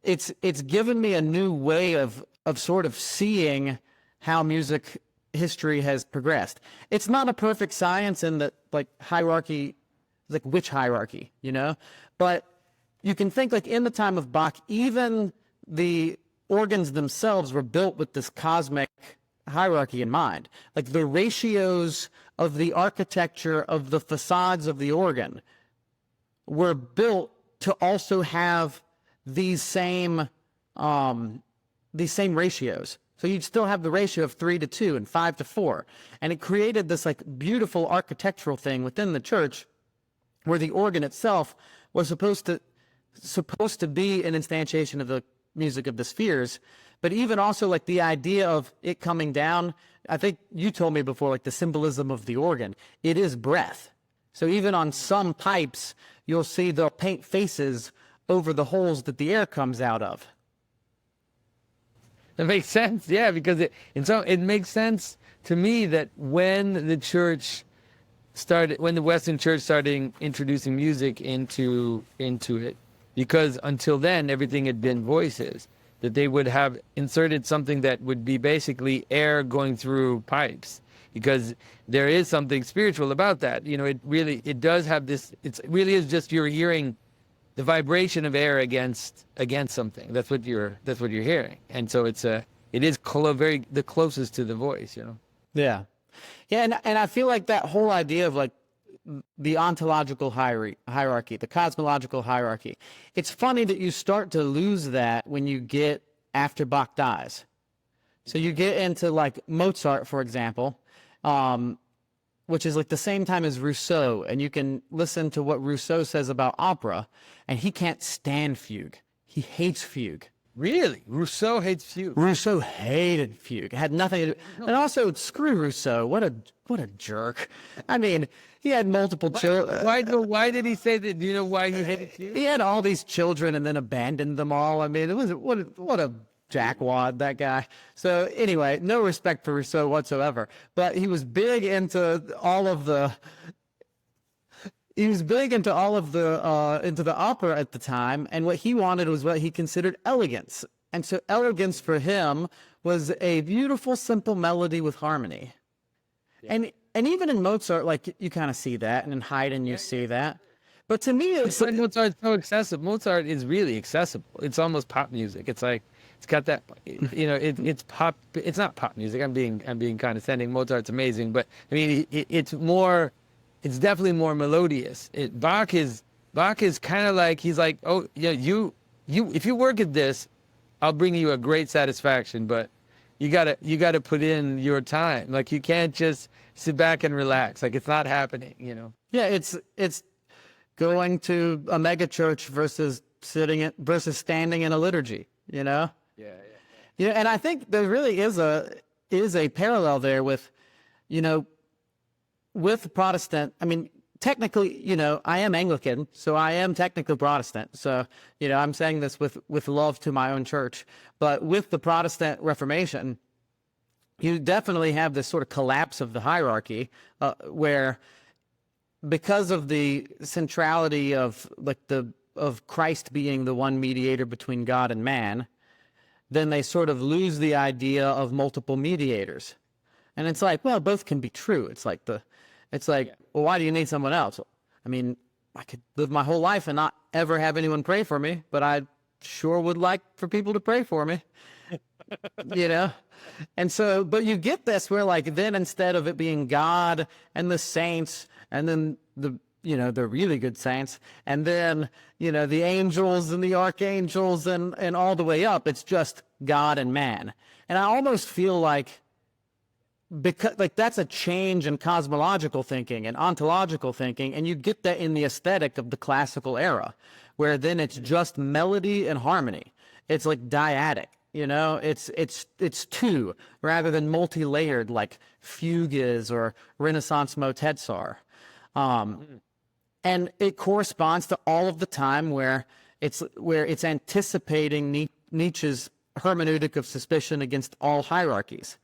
it's given me a new way of sort of seeing how music history has progressed. It's not a perfect science in that, like, hierarchy, like, which hierarchy, but you can think, like, in the time of Bach, even the organs themselves were built with this cosmic hierarchy in mind. Like, the ratios of the architecture of the facades of the organ were built to also have these same ratios. So you'd still have the ratio of 3:2 and 5:4. And it created this, like, beautiful architectural thing within the church where the organ itself was supposed to be an instantiation of the music of the spheres, but even also like the idea of it coming down. I think you told me before, like the symbolism of the organ, it is breath. So even on some pipes, you'll see they'll paint faces over the holes that the air comes out of. That makes sense, yeah, because it makes sense to me that when the Western Church started introducing music into it, because until then everything had been voices, that they would have inserted something that would be basically air going through pipes, because there is something spiritual about that. You know, it does have this. It really is just you're hearing the vibration of air against something. That's what you're hearing, and so it is very the closest to the voice. You know. Yeah, yeah, and I feel like that whole idea of like the ontological hierarchy, the cosmological hierarchy. It's funny that you start to lose that when you get after Bach dies. So you get into like Mozart, for example, which is like the same time as Rousseau, and you can listen to what Rousseau says about opera, and he can't stand fugue. He hates fugue. Really? Rousseau hates fugue. Rousseau hated fugue. It had nothing to do. And also, screw Rousseau. What a jerk. I mean, he had multiple children. Why did he say that? Do you know why he hated fugue? He had all these children and then abandoned them all. I mean, it was what a jackwad, that guy. So anyway, no respect for Rousseau whatsoever. But he was big into all of the. He was big into all of the into the opera at the time, and what he wanted was what he considered elegance. And so elegance for him was a beautiful, simple melody with harmony. Yeah. And even in Mozart, like you kind of see that, and in Haydn you see that. But to me, it's like, Mozart's so accessible. Mozart is really accessible. It's almost pop music. It's like it's got that, you know, it's pop. It's not pop music. I'm being condescending. Mozart's amazing, but I mean, it's more. It's definitely more melodious. Bach is kind of like, he's like, oh yeah, you if you work at this, I'll bring you a great satisfaction, but you gotta put in your time. Like you can't just sit back and relax. Like it's not happening, you know. Yeah, it's going to a mega church versus standing in a liturgy, you know. Yeah, and I think there really is a parallel there with, you know, with Protestant. I mean, technically, you know, I am Anglican, so I am technically Protestant. So, you know, I'm saying this with love to my own church. But with the Protestant Reformation, you definitely have this sort of collapse of the hierarchy, where because of the centrality of of Christ being the one mediator between God and man, then they sort of lose the idea of multiple mediators. And it's like, well, both can be true. It's like, well, why do you need someone else? I mean, I could live my whole life and not ever have anyone pray for me, but I sure would like for people to pray for me, you know? And so, but you get this where like, then instead of it being God and the saints and then the really good saints, and then, you know, the angels and the archangels and all the way up, it's just God and man. And I almost feel like, because like that's a change in cosmological thinking and ontological thinking, and you get that in the aesthetic of the classical era, where then it's just melody and harmony. It's like dyadic, you know. It's two rather than multi-layered like fugues or Renaissance motets are, and it corresponds to all of the time where it's anticipating Nietzsche's hermeneutic of suspicion against all hierarchies.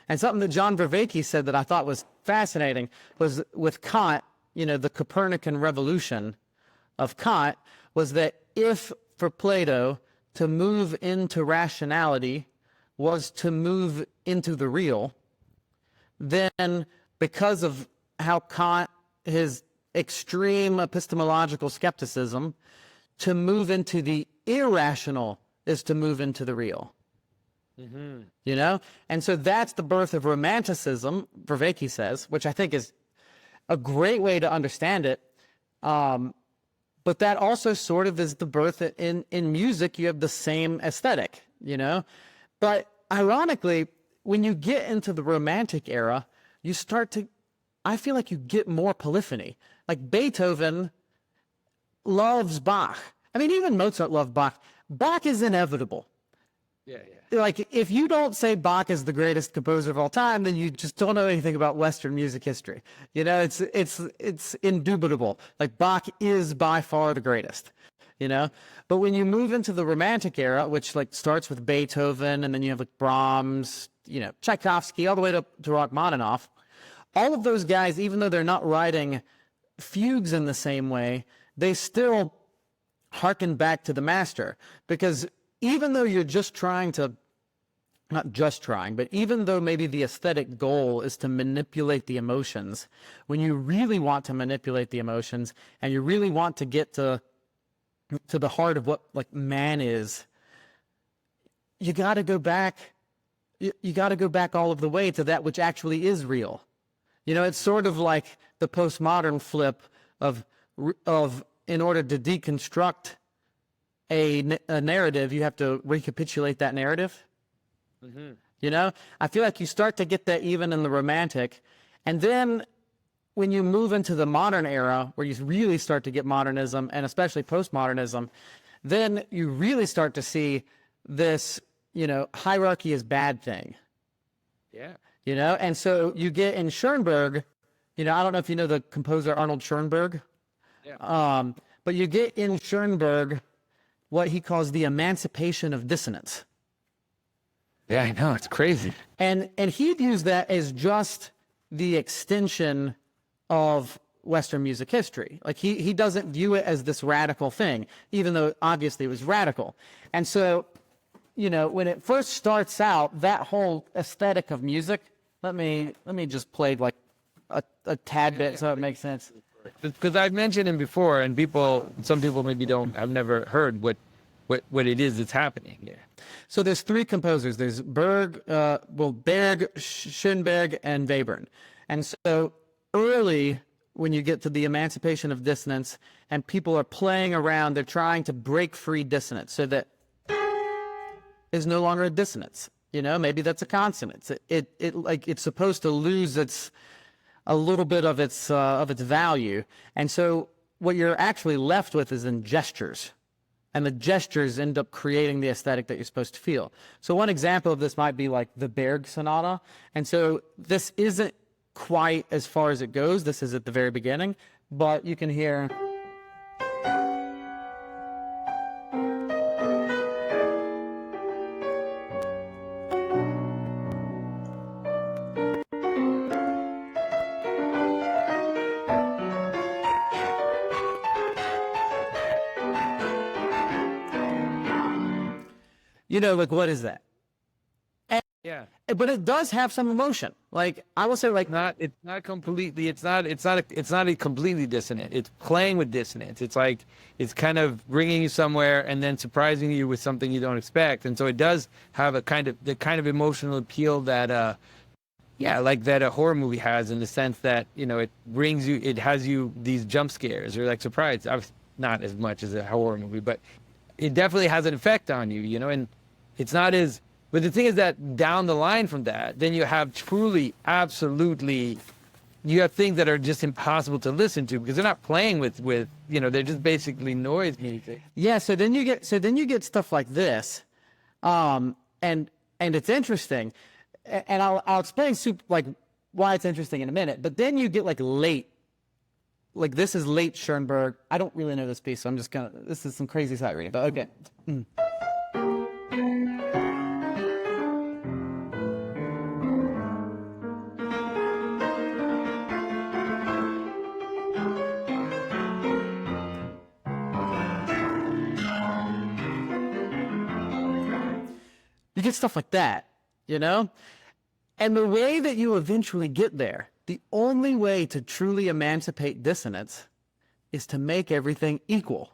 And something that John Vervaeke said that I thought was fascinating was with Kant, you know, the Copernican revolution of Kant was that if for Plato to move into rationality was to move into the real, then because of how Kant, his extreme epistemological skepticism, to move into the irrational is to move into the real. Mm-hmm. You know? And so that's the birth of Romanticism, Vervaeke says, which I think is a great way to understand it. But that also sort of is the birth in music. You have the same aesthetic, you know? But ironically, when you get into the Romantic era, I feel like you get more polyphony. Like Beethoven loves Bach. I mean, even Mozart loved Bach. Bach is inevitable. Yeah. Like, if you don't say Bach is the greatest composer of all time, then you just don't know anything about Western music history. You know, it's indubitable. Like, Bach is by far the greatest, you know? But when you move into the Romantic era, which, like, starts with Beethoven, and then you have, like, Brahms, you know, Tchaikovsky, all the way to Rachmaninoff, all of those guys, even though they're not writing fugues in the same way, they still harken back to the master, because even though you're just trying to, not just trying, but even though maybe the aesthetic goal is to manipulate the emotions, when you really want to manipulate the emotions and you really want to get to the heart of what like man is, you got to go back. You got to go back all of the way to that which actually is real. You know, it's sort of like the postmodern flip of in order to deconstruct a narrative, you have to recapitulate that narrative. Mm-hmm. You know, I feel like you start to get that even in the Romantic. And then when you move into the modern era, where you really start to get modernism, and especially postmodernism, then you really start to see this, you know, hierarchy is bad thing. Yeah. You know, and so you get in Schoenberg, you know, I don't know if you know the composer Arnold Schoenberg. Yeah. But you get in Schoenberg what he calls the emancipation of dissonance. Yeah, I know, it's crazy. And he'd use that as just the extension of Western music history. Like he doesn't view it as this radical thing, even though obviously it was radical. And so, you know, when it first starts out, that whole aesthetic of music, let me just play like a tad bit so it makes sense. Because I've mentioned him before, and some people maybe have never heard what it is that's happening here. So there's three composers. There's Berg, Schoenberg, and Webern. And so early, when you get to the emancipation of dissonance, and people are playing around, they're trying to break free dissonance so that is no longer a dissonance. You know, maybe that's a consonance. It's supposed to lose a little bit of its value. And so what you're actually left with is in gestures. And the gestures end up creating the aesthetic that you're supposed to feel. So one example of this might be like the Berg Sonata. And so this isn't quite as far as it goes. This is at the very beginning. But you can hear... You know, like, what is that? Yeah. But it does have some emotion. Like, I will say, like, It's not completely dissonant. It's playing with dissonance. It's like it's kind of bringing you somewhere and then surprising you with something you don't expect. And so it does have the kind of emotional appeal that like that a horror movie has, in the sense that, you know, it has you these jump scares or like surprise. Not as much as a horror movie, but it definitely has an effect on you, you know, and it's not as, but the thing is that down the line from that, then you have truly, absolutely, you have things that are just impossible to listen to because they're not playing with, you know, they're just basically noise music. Yeah, so then you get stuff like this, and it's interesting, and I'll explain like why it's interesting in a minute. But then you get like this is late Schoenberg. I don't really know this piece, so I'm just this is some crazy sight reading, but okay. You get stuff like that, you know? And the way that you eventually get there, the only way to truly emancipate dissonance is to make everything equal.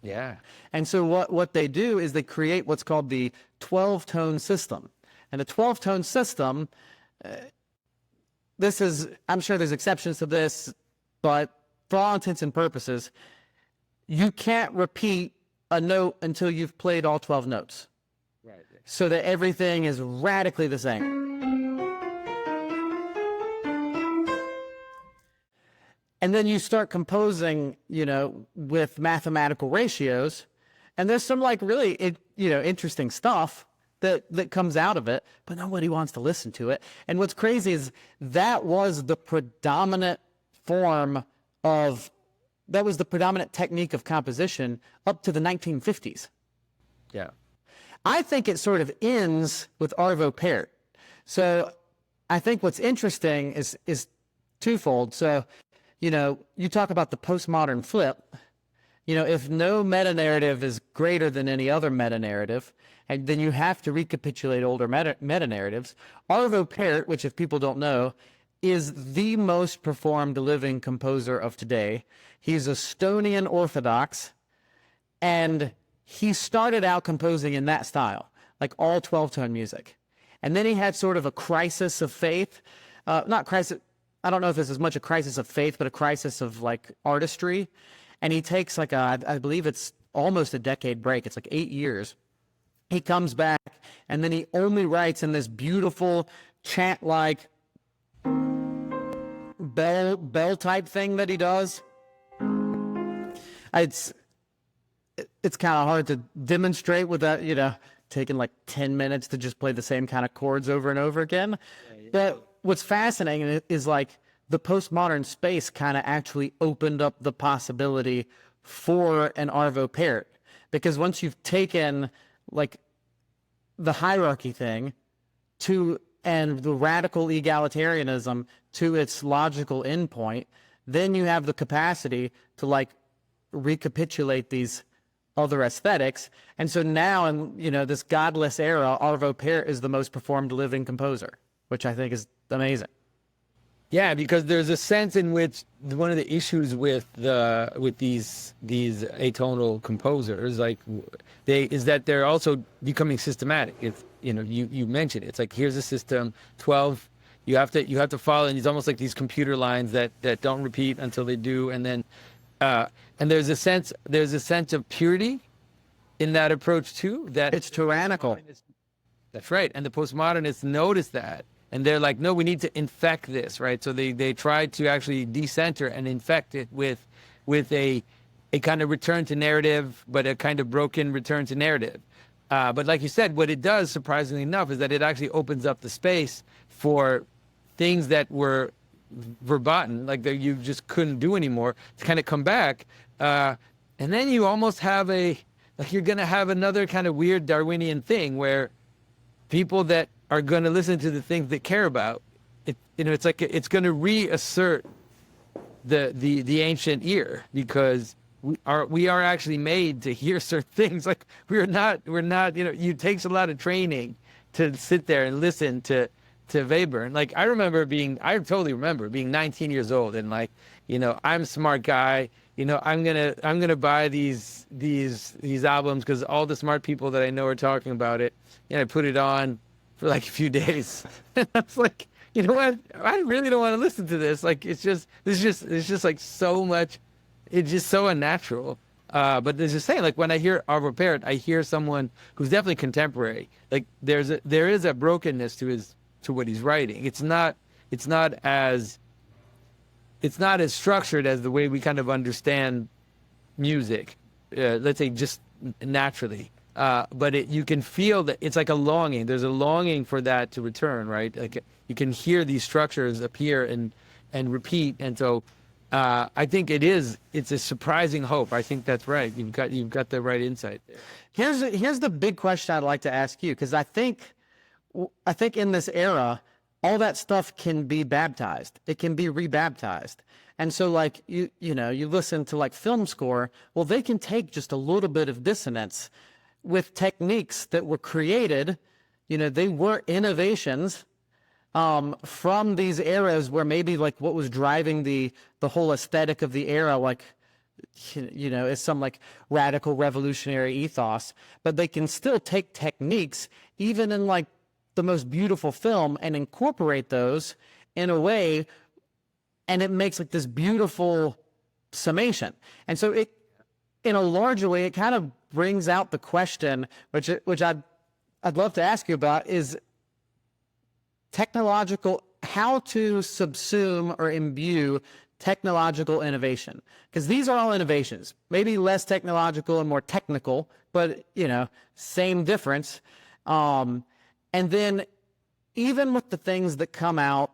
Yeah. And so what they do is they create what's called the 12-tone system. And the 12-tone system, I'm sure there's exceptions to this, but for all intents and purposes, you can't repeat a note until you've played all 12 notes. Right. So that everything is radically the same. And then you start composing, with mathematical ratios, and there's some like really, interesting stuff that comes out of it, but nobody wants to listen to it. And what's crazy is that was the predominant technique of composition up to the 1950s. Yeah. I think it sort of ends with Arvo Pärt. So I think what's interesting is twofold. So, you talk about the postmodern flip. If no meta-narrative is greater than any other meta-narrative, and then you have to recapitulate older meta-narratives. Arvo Pärt, which if people don't know, is the most performed living composer of today. He's Estonian Orthodox, and he started out composing in that style, like all 12-tone music. And then he had sort of a crisis of faith. Not crisis, I don't know if this is as much a crisis of faith, but a crisis of like artistry. And he takes like I believe it's almost a decade break. It's like 8 years. He comes back, and then he only writes in this beautiful chant-like bell type thing that he does. It's kind of hard to demonstrate without, taking like 10 minutes to just play the same kind of chords over and over again. Yeah. But what's fascinating is like the postmodern space kind of actually opened up the possibility for an Arvo Pärt, because once you've taken like the hierarchy thing and the radical egalitarianism to its logical endpoint, then you have the capacity to like recapitulate these other aesthetics. And so now in this godless era, Arvo Pärt is the most performed living composer, which I think is amazing. Yeah, because there's a sense in which one of the issues with these atonal composers, is that they're also becoming systematic. It's you mentioned it. It's like, here's a system, 12. You have to follow, and it's almost like these computer lines that don't repeat until they do, and then and there's a sense of purity in that approach too. That it's tyrannical. That's right, and the postmodernists notice that. And they're like, no, we need to infect this, right? So they try to actually decenter and infect it with a kind of return to narrative, but a kind of broken return to narrative. But like you said, what it does, surprisingly enough, is that it actually opens up the space for things that were verboten, like that you just couldn't do anymore, to kind of come back. And then you almost have you're going to have another kind of weird Darwinian thing where people that are going to listen to the things they care about. It's like it's going to reassert the ancient ear, because we are actually made to hear certain things. Like we're not. It takes a lot of training to sit there and listen to Webern. Like I totally remember being 19 years old and I'm a smart guy. I'm gonna buy these albums because all the smart people that I know are talking about it. I put it on for like a few days. And I was like, you know what? I really don't want to listen to this. Like, it's just like so much. It's just so unnatural. But there's just saying, like, when I hear Arvo Pärt, I hear someone who's definitely contemporary. Like, there is a brokenness to what he's writing. It's not as structured as the way we kind of understand music. Let's say just naturally. But you can feel that it's like a longing. There's a longing for that to return, right? Like you can hear these structures appear and repeat. And so I think it's a surprising hope. I think that's right. You've got the right insight there. Here's the big question I'd like to ask you, because I think in this era, all that stuff can be baptized. It can be rebaptized. And so like you listen to like film score, well, they can take just a little bit of dissonance with techniques that were created, they were innovations from these eras where maybe like what was driving the whole aesthetic of the era, like, is some like radical revolutionary ethos, but they can still take techniques even in like the most beautiful film and incorporate those in a way, and it makes like this beautiful summation. And so in a larger way, it kind of brings out the question, which I'd love to ask you about, is how to subsume or imbue technological innovation, because these are all innovations, maybe less technological and more technical, but same difference. And then even with the things that come out,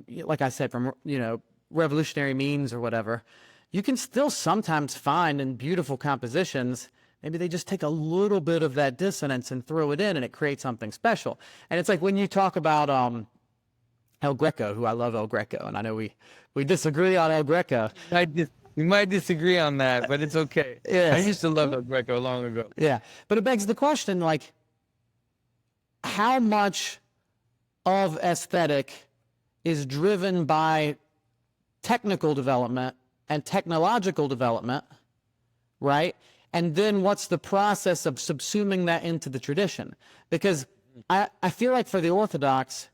like I said, from revolutionary means or whatever, you can still sometimes find in beautiful compositions, maybe they just take a little bit of that dissonance and throw it in, and it creates something special. And it's like when you talk about El Greco, who I love El Greco, and I know we disagree on El Greco. We might disagree on that, but it's okay. Yes. I used to love El Greco long ago. Yeah, but it begs the question, like, how much of aesthetic is driven by technical development and technological development, right? And then what's the process of subsuming that into the tradition? Because I feel like for the Orthodox,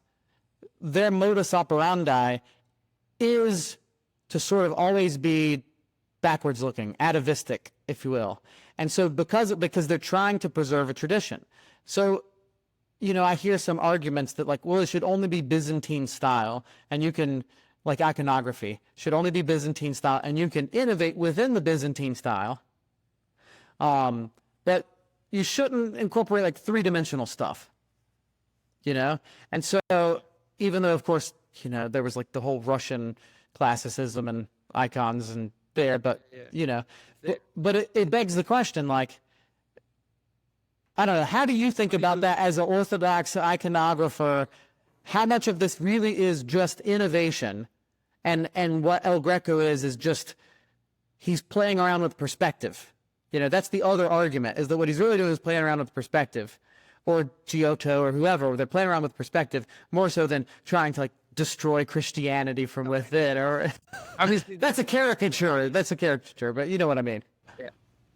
their modus operandi is to sort of always be backwards looking, atavistic, if you will. And so because they're trying to preserve a tradition. So, I hear some arguments that like, well, it should only be Byzantine style, and you can, like iconography, should only be Byzantine style, and you can innovate within the Byzantine style. That you shouldn't incorporate like three-dimensional stuff, And so even though, of course, there was like the whole Russian classicism and icons and there, but, but it begs the question, like, I don't know, how do you think about that as an Orthodox iconographer? How much of this really is just innovation, and what El Greco is just, he's playing around with perspective. That's the other argument, is that what he's really doing is playing around with perspective, or Giotto or whoever, they're playing around with perspective more so than trying to like destroy Christianity from within, or obviously that's a caricature, but you know what I mean.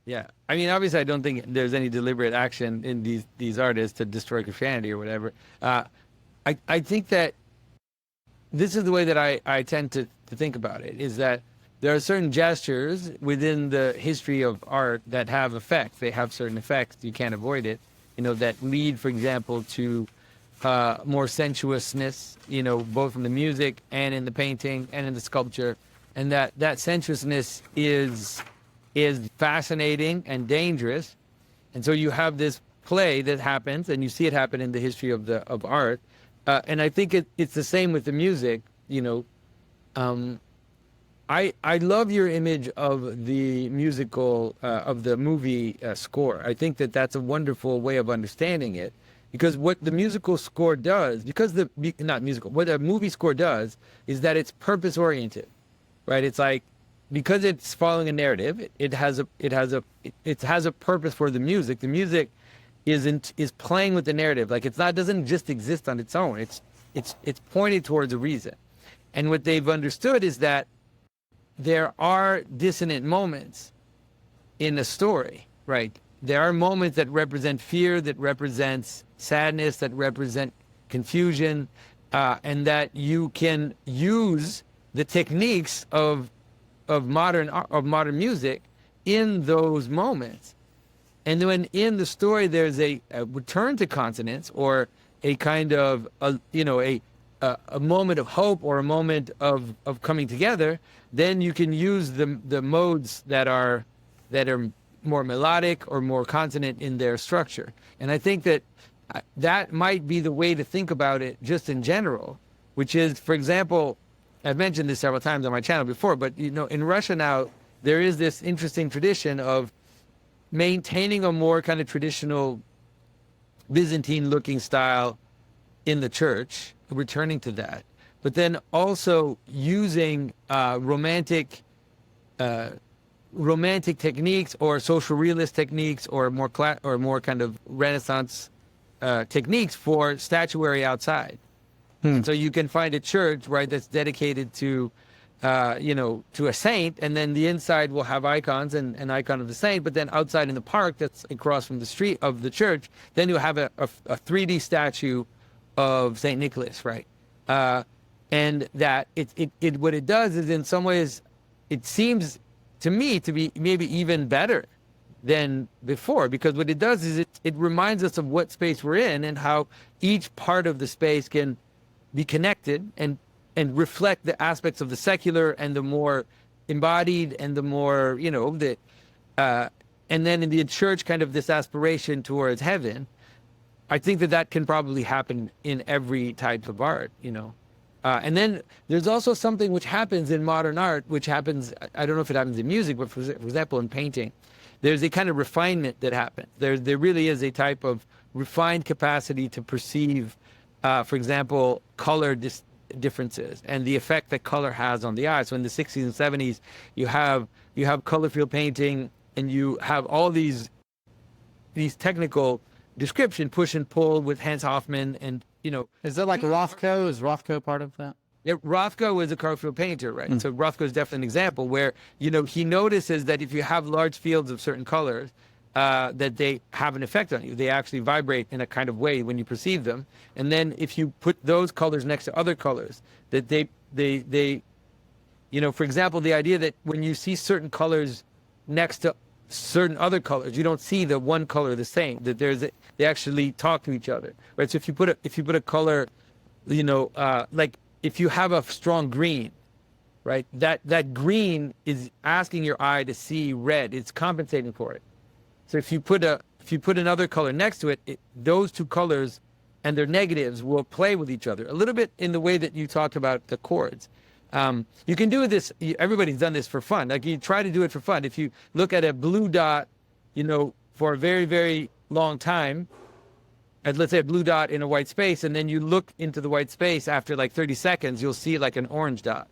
Yeah. I mean, obviously, I don't think there's any deliberate action in these artists to destroy Christianity or whatever. I think that this is the way that I tend to think about it, is that there are certain gestures within the history of art that have effects. They have certain effects. You can't avoid it, that lead, for example, to more sensuousness, both in the music and in the painting and in the sculpture. And that sensuousness is fascinating and dangerous. And so you have this play that happens, and you see it happen in the history of art. And I think it's the same with the music. I love your image of the musical, of the movie score. I think that's a wonderful way of understanding it, because what the musical score does, what a movie score does is that it's purpose oriented, right? It's like, because it's following a narrative, it has a purpose for the music. The music is playing with the narrative. Like, doesn't just exist on its own. It's pointed towards a reason. And what they've understood is that there are dissonant moments in a story, right? There are moments that represent fear, that represents sadness, that represent confusion, and that you can use the techniques of modern music in those moments. And then in the story, there's a return to consonance, or a kind of a moment of hope, or a moment of coming together. Then you can use the modes that are more melodic or more consonant in their structure. And I think that might be the way to think about it just in general, which is, for example, I've mentioned this several times on my channel before, but in Russia now, there is this interesting tradition of maintaining a more kind of traditional Byzantine-looking style in the church, returning to that, but then also using romantic techniques, or social realist techniques, or more kind of Renaissance techniques for statuary outside. So you can find a church, right, that's dedicated to a saint, and then the inside will have icons and an icon of the saint, but then outside in the park that's across from the street of the church, then you'll have a 3D statue of Saint Nicholas, right? And that what it does is, in some ways, it seems to me to be maybe even better than before, because what it does is it reminds us of what space we're in, and how each part of the space can be connected and and reflect the aspects of the secular and the more embodied and the more, and then in the church, kind of this aspiration towards heaven. I think that can probably happen in every type of art, And then there's also something which happens in modern art, which happens, I don't know if it happens in music, but for example, in painting, there's a kind of refinement that happens. There really is a type of refined capacity to perceive, for example, color differences and the effect that color has on the eye. So in the 60s and 70s, you have color field painting, and you have all these technical description, push and pull with Hans Hofmann, and Is that like Rothko? Is Rothko part of that? Yeah, Rothko is a color field painter, right? So Rothko is definitely an example where he notices that if you have large fields of certain colors, that they have an effect on you. They actually vibrate in a kind of way when you perceive them. And then if you put those colors next to other colors, that they for example, the idea that when you see certain colors next to certain other colors, you don't see the one color the same, that they actually talk to each other, right? So if you put a color, like if you have a strong green, right, that green is asking your eye to see red. It's compensating for it. So if you put another color next to it, those two colors and their negatives will play with each other a little bit in the way that you talked about the chords. You can do this. Everybody's done this for fun. Like, you try to do it for fun. If you look at a blue dot, for a very, very long time, and let's say a blue dot in a white space, and then you look into the white space after like 30 seconds, you'll see like an orange dot.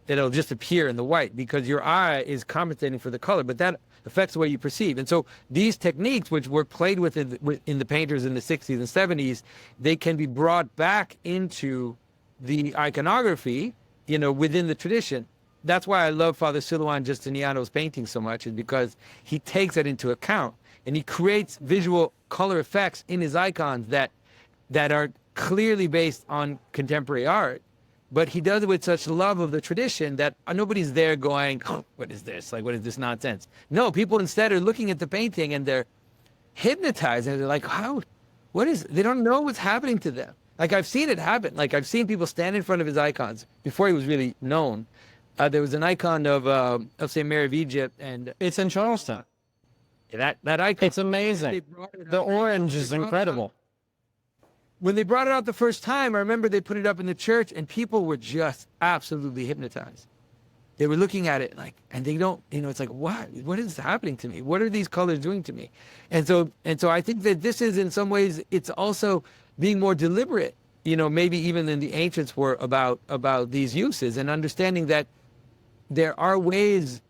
It'll just appear in the white because your eye is compensating for the color, but that affects the way you perceive. And so these techniques, which were played with in the painters in the 60s and 70s, they can be brought back into the iconography, within the tradition. That's why I love Father Silouan Justiniano's painting so much, is because he takes that into account and he creates visual color effects in his icons that are clearly based on contemporary art. But he does it with such love of the tradition that nobody's there going, oh, what is this? Like, what is this nonsense? No, people instead are looking at the painting and they're hypnotized, and they're like, they don't know what's happening to them. Like, I've seen it happen. Like, I've seen people stand in front of his icons before he was really known. There was an icon of St. Mary of Egypt, and It's in Charleston. that icon. It's amazing. The orange is incredible. When they brought it out the first time, I remember they put it up in the church, and people were just absolutely hypnotized. They were looking at it and they don't, it's like, what is happening to me? What are these colors doing to me? And so I think that this is, in some ways, it's also being more deliberate, maybe even than the ancients were about these uses, and understanding that there are ways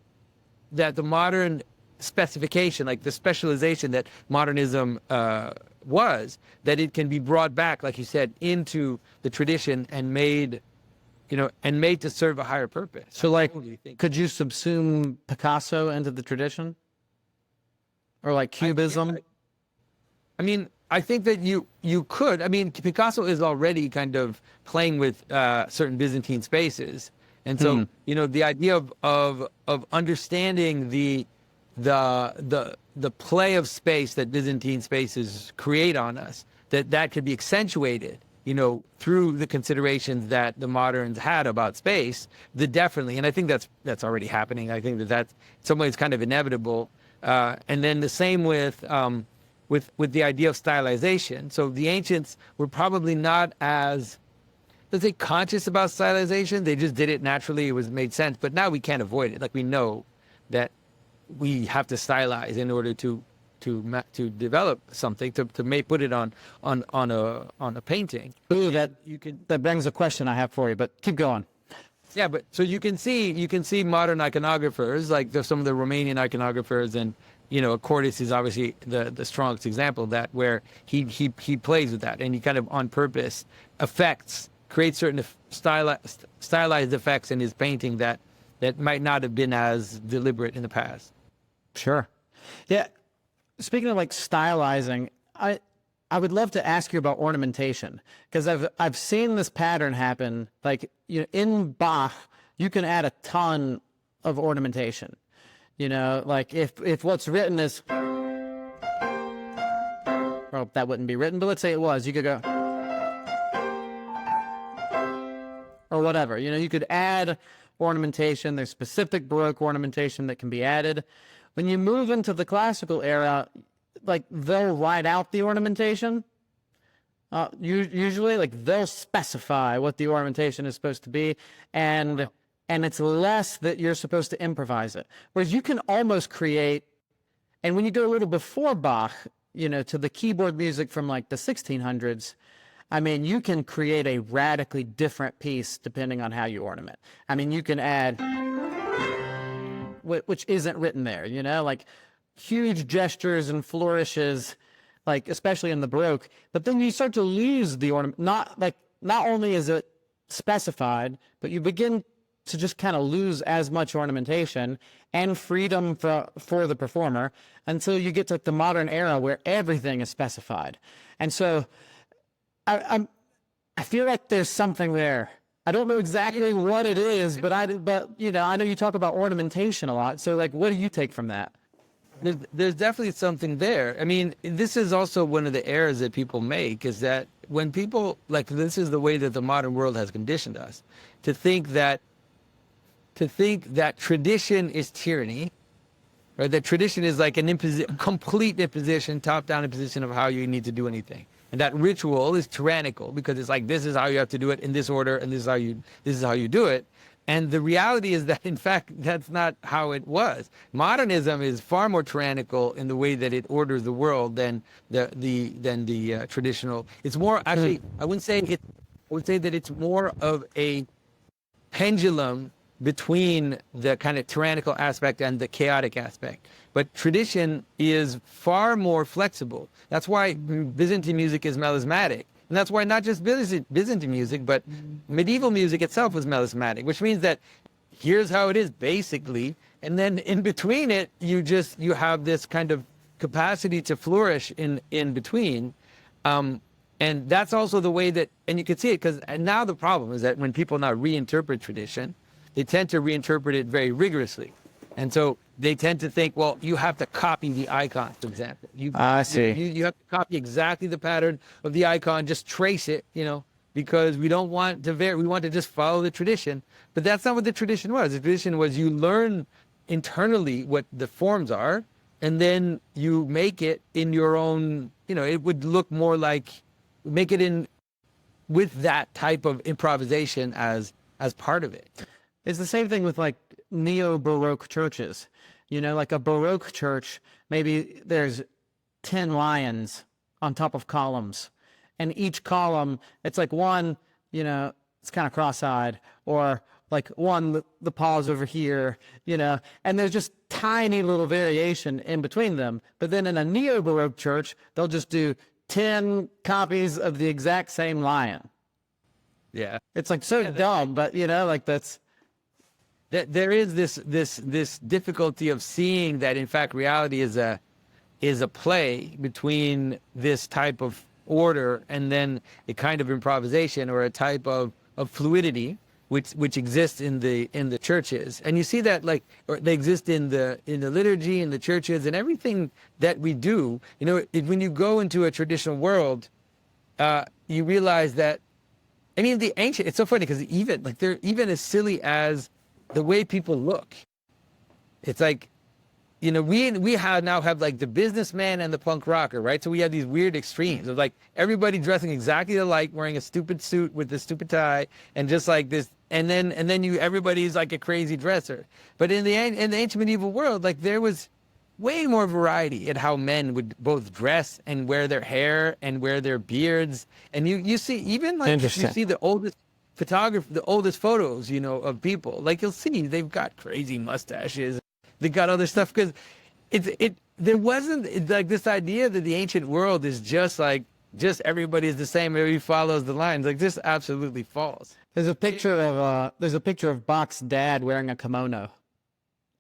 that the modern specification, like the specialization that modernism was, that it can be brought back, like you said, into the tradition and made to serve a higher purpose. So, like, could you subsume Picasso into the tradition? Or like cubism? I think that you could. Picasso is already kind of playing with certain Byzantine spaces. And so, the idea of understanding the play of space that Byzantine spaces create on us, that could be accentuated, through the considerations that the moderns had about space, definitely. And I think that's already happening. I think that's in some ways kind of inevitable. And then the same with the idea of stylization. So the ancients were probably not as, let's say, conscious about stylization. They just did it naturally. It made sense. But now we can't avoid it. Like, we know that we have to stylize in order to develop something, to put it on a painting. Ooh, that brings a question I have for you, but keep going. Yeah, but so you can see modern iconographers, like some of the Romanian iconographers, and Cordis is obviously the strongest example of that, where he plays with that, and he kind of on purpose creates certain stylized effects in his painting that might not have been as deliberate in the past. Sure. Yeah. Speaking of like stylizing, I would love to ask you about ornamentation, because I've seen this pattern happen. Like, in Bach, you can add a ton of ornamentation. Like if what's written is, well, that wouldn't be written, but let's say it was, you could go, or whatever. You know, you could add ornamentation. There's specific Baroque ornamentation that can be added. When you move into the classical era, like they'll write out the ornamentation. Usually, like they'll specify what the ornamentation is supposed to be, and it's less that you're supposed to improvise it. Whereas you can almost create, and when you go a little before Bach, you know, to the keyboard music from like the 1600s, I mean, you can create a radically different piece depending on how you ornament. I mean, you can add, which isn't written there, you know, like huge gestures and flourishes, like especially in the Baroque. But then you start to lose the ornament. Not only is it specified, but you begin to just kind of lose as much ornamentation and freedom for the performer until you get to the modern era where everything is specified. And so I feel like there's something there. I don't know exactly what it is, but you know, I know you talk about ornamentation a lot. So like, what do you take from that? There's definitely something there. I mean, this is also one of the errors that people make, is that when people, like, this is the way that the modern world has conditioned us to think that tradition is tyranny, right? That tradition is like an complete imposition, top-down imposition of how you need to do anything. And that ritual is tyrannical because it's like, this is how you have to do it in this order, and this is how you do it. And the reality is that, in fact, that's not how it was. Modernism is far more tyrannical in the way that it orders the world than the traditional. It's more, actually, I would say that it's more of a pendulum between the kind of tyrannical aspect and the chaotic aspect. But tradition is far more flexible. That's why Byzantine music is melismatic. And that's why not just Byzantine music, but medieval music itself was melismatic, which means that here's how it is, basically. And then in between it, you have this kind of capacity to flourish in between. And that's also the way that, and you can see it, because now the problem is that when people now reinterpret tradition, they tend to reinterpret it very rigorously. And so they tend to think, well, you have to copy the icon, for example. I see. You have to copy exactly the pattern of the icon, just trace it, you know, because we don't want to we want to just follow the tradition. But that's not what the tradition was. The tradition was you learn internally what the forms are, and then you make it in your own, you know, it would look more like, make it in with that type of improvisation as part of it. It's the same thing with like neo-Baroque churches. You know, like a Baroque church, maybe there's 10 lions on top of columns. And each column, it's like one, you know, it's kind of cross-eyed, or like one, the paw's over here, you know, and there's just tiny little variation in between them. But then in a neo-Baroque church, they'll just do 10 copies of the exact same lion. Yeah. It's like so dumb, but you know, like that's... There is this difficulty of seeing that, in fact, reality is a play between this type of order and then a kind of improvisation or a type of fluidity which exists in the churches. And you see that, like, or they exist in the liturgy, in the churches, and everything that we do. You know, when you go into a traditional world, you realize that, I mean, the ancient, it's so funny because they're even as silly as the way people look. It's like, you know, we now have like the businessman and the punk rocker, right? So we have these weird extremes of like everybody dressing exactly alike, wearing a stupid suit with a stupid tie, and just like this, and then everybody's like a crazy dresser. But in the ancient medieval world, like there was way more variety in how men would both dress and wear their hair and wear their beards. And you see, even like you see the oldest photos, you know, of people, like you'll see they've got crazy mustaches, they got other stuff, because there wasn't like this idea that the ancient world is just everybody is the same, everybody follows the lines. Like, this absolutely false. There's a picture of Bach's dad wearing a kimono,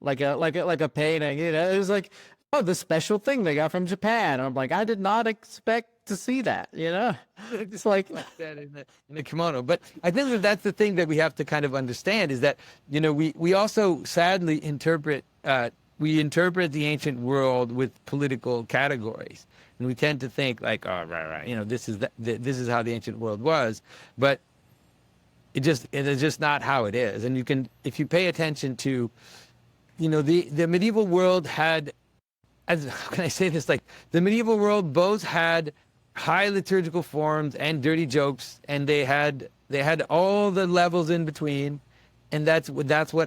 like a painting. You know, it was like, oh, the special thing they got from Japan. And I'm like, I did not expect to see that, you know. It's like that in the kimono. But I think that's the thing that we have to kind of understand, is that, you know, we also sadly interpret the ancient world with political categories, and we tend to think like, oh, right, you know, this is how the ancient world was. But it is just not how it is. And you can, if you pay attention to, the medieval world had, how can I say this? Like, the medieval world both had high liturgical forms and dirty jokes, and they had all the levels in between, and that's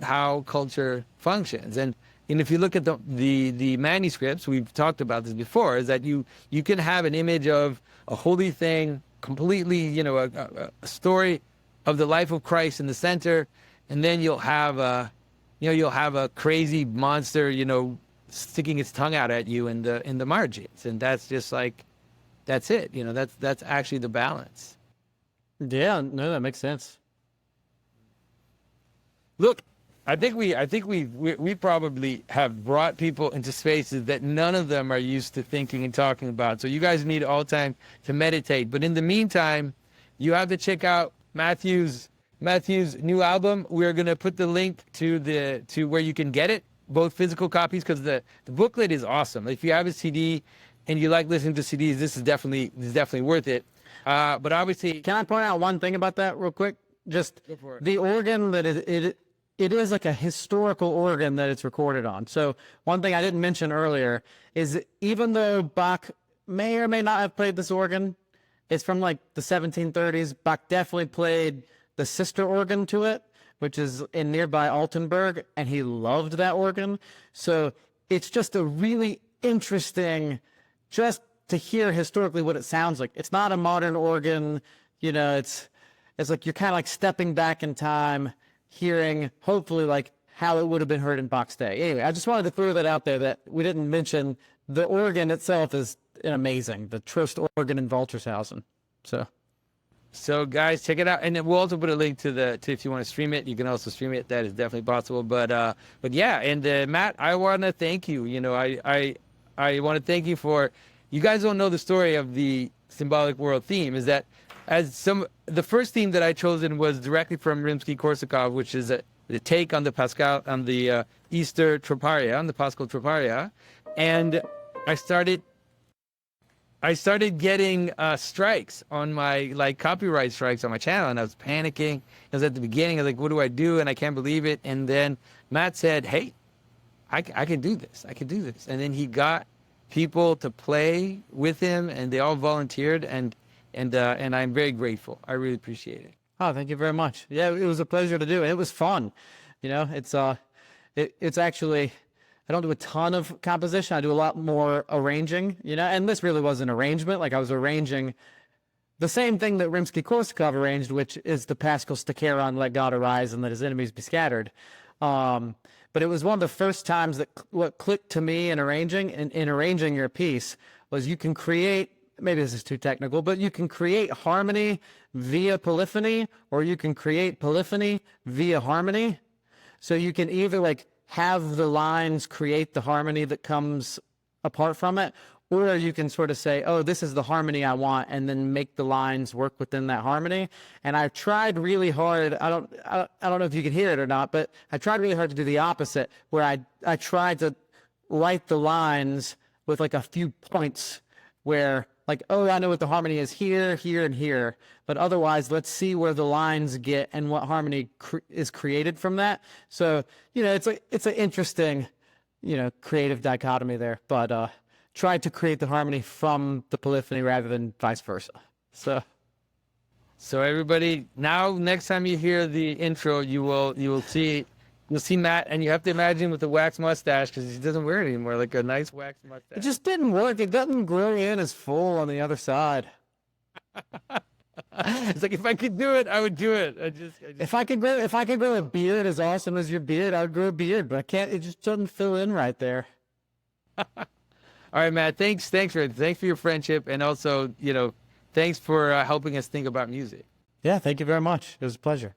how culture functions. And if you look at the manuscripts, we've talked about this before, is that you can have an image of a holy thing, completely, a story of the life of Christ in the center, and then you'll have a crazy monster, sticking its tongue out at you in the margins, and that's just like, that's it. That's actually the balance. Yeah, no, that makes sense. Look, I think we probably have brought people into spaces that none of them are used to thinking and talking about. So you guys need all time to meditate. But in the meantime, you have to check out Matthew's new album. We're gonna put the link to where you can get it, both physical copies, because the booklet is awesome. If you have a CD and you like listening to CDs, this is definitely worth it. But obviously, Can I point out one thing about that real quick? Just Go for it. the organ that it is like a historical organ that it's recorded on. So one thing I didn't mention earlier is even though Bach may or may not have played this organ, it's from like the 1730s. Bach definitely played the sister organ to it, which is in nearby Altenburg, and he loved that organ. So it's just a really interesting, just to hear historically what it sounds like. It's not a modern organ, it's like you're kind of like stepping back in time, hearing hopefully like how it would have been heard in Bach's day. Anyway, I just wanted to throw that out there that we didn't mention. The organ itself is amazing, the Trost Organ in Waltershausen. So guys, check it out, and then we'll also put a link to if you want to stream it, you can also stream it. That is definitely possible. But yeah, and Matt, I want to thank you. I want to thank you for. You guys don't know the story of the Symbolic World theme. Is that the first theme that I chosen was directly from Rimsky-Korsakov, which is the take on the Easter Troparia, on the Paschal Troparia, and I started getting strikes on my copyright strikes on my channel, and I was panicking. I was at the beginning. I was like, "What do I do?" And I can't believe it. And then Matt said, "Hey, I can do this. I can do this." And then he got people to play with him, and they all volunteered, and I'm very grateful. I really appreciate it. Oh, thank you very much. Yeah, it was a pleasure to do. It was fun. It's actually, I don't do a ton of composition. I do a lot more arranging, and this really was an arrangement. Like I was arranging the same thing that Rimsky-Korsakov arranged, which is the Paschal Staccaron, let God arise and let his enemies be scattered. But it was one of the first times that what clicked to me in arranging your piece was you can create, maybe this is too technical, but you can create harmony via polyphony, or you can create polyphony via harmony. So you can either have the lines create the harmony that comes apart from it, or you can sort of say, oh, this is the harmony I want, and then make the lines work within that harmony. And I tried really hard. I don't know if you can hear it or not, but I tried really hard to do the opposite, where I tried to write the lines with a few points where oh, I know what the harmony is here, here, and here. But otherwise, let's see where the lines get and what harmony is created from that. So, it's an interesting, creative dichotomy there. But tried to create the harmony from the polyphony rather than vice versa. So everybody, now next time you hear the intro, you'll see Matt, and you have to imagine with a wax mustache, because he doesn't wear it anymore, like a nice wax mustache. It just didn't work. It doesn't grow in as full on the other side. It's like, if I could do it, I would do it. If I could grow a beard as awesome as your beard, I would grow a beard, but I can't. It just doesn't fill in right there. All right, Matt. Thanks for your friendship, and also, thanks for helping us think about music. Yeah, thank you very much. It was a pleasure.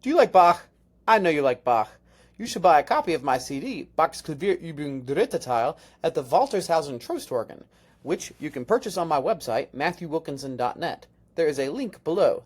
Do you like Bach? I know you like Bach. You should buy a copy of my CD, Bach's Clavier-Übung dritte Teil, at the Waltershausen Trost Organ, which you can purchase on my website, MatthewWilkinson.net. There is a link below.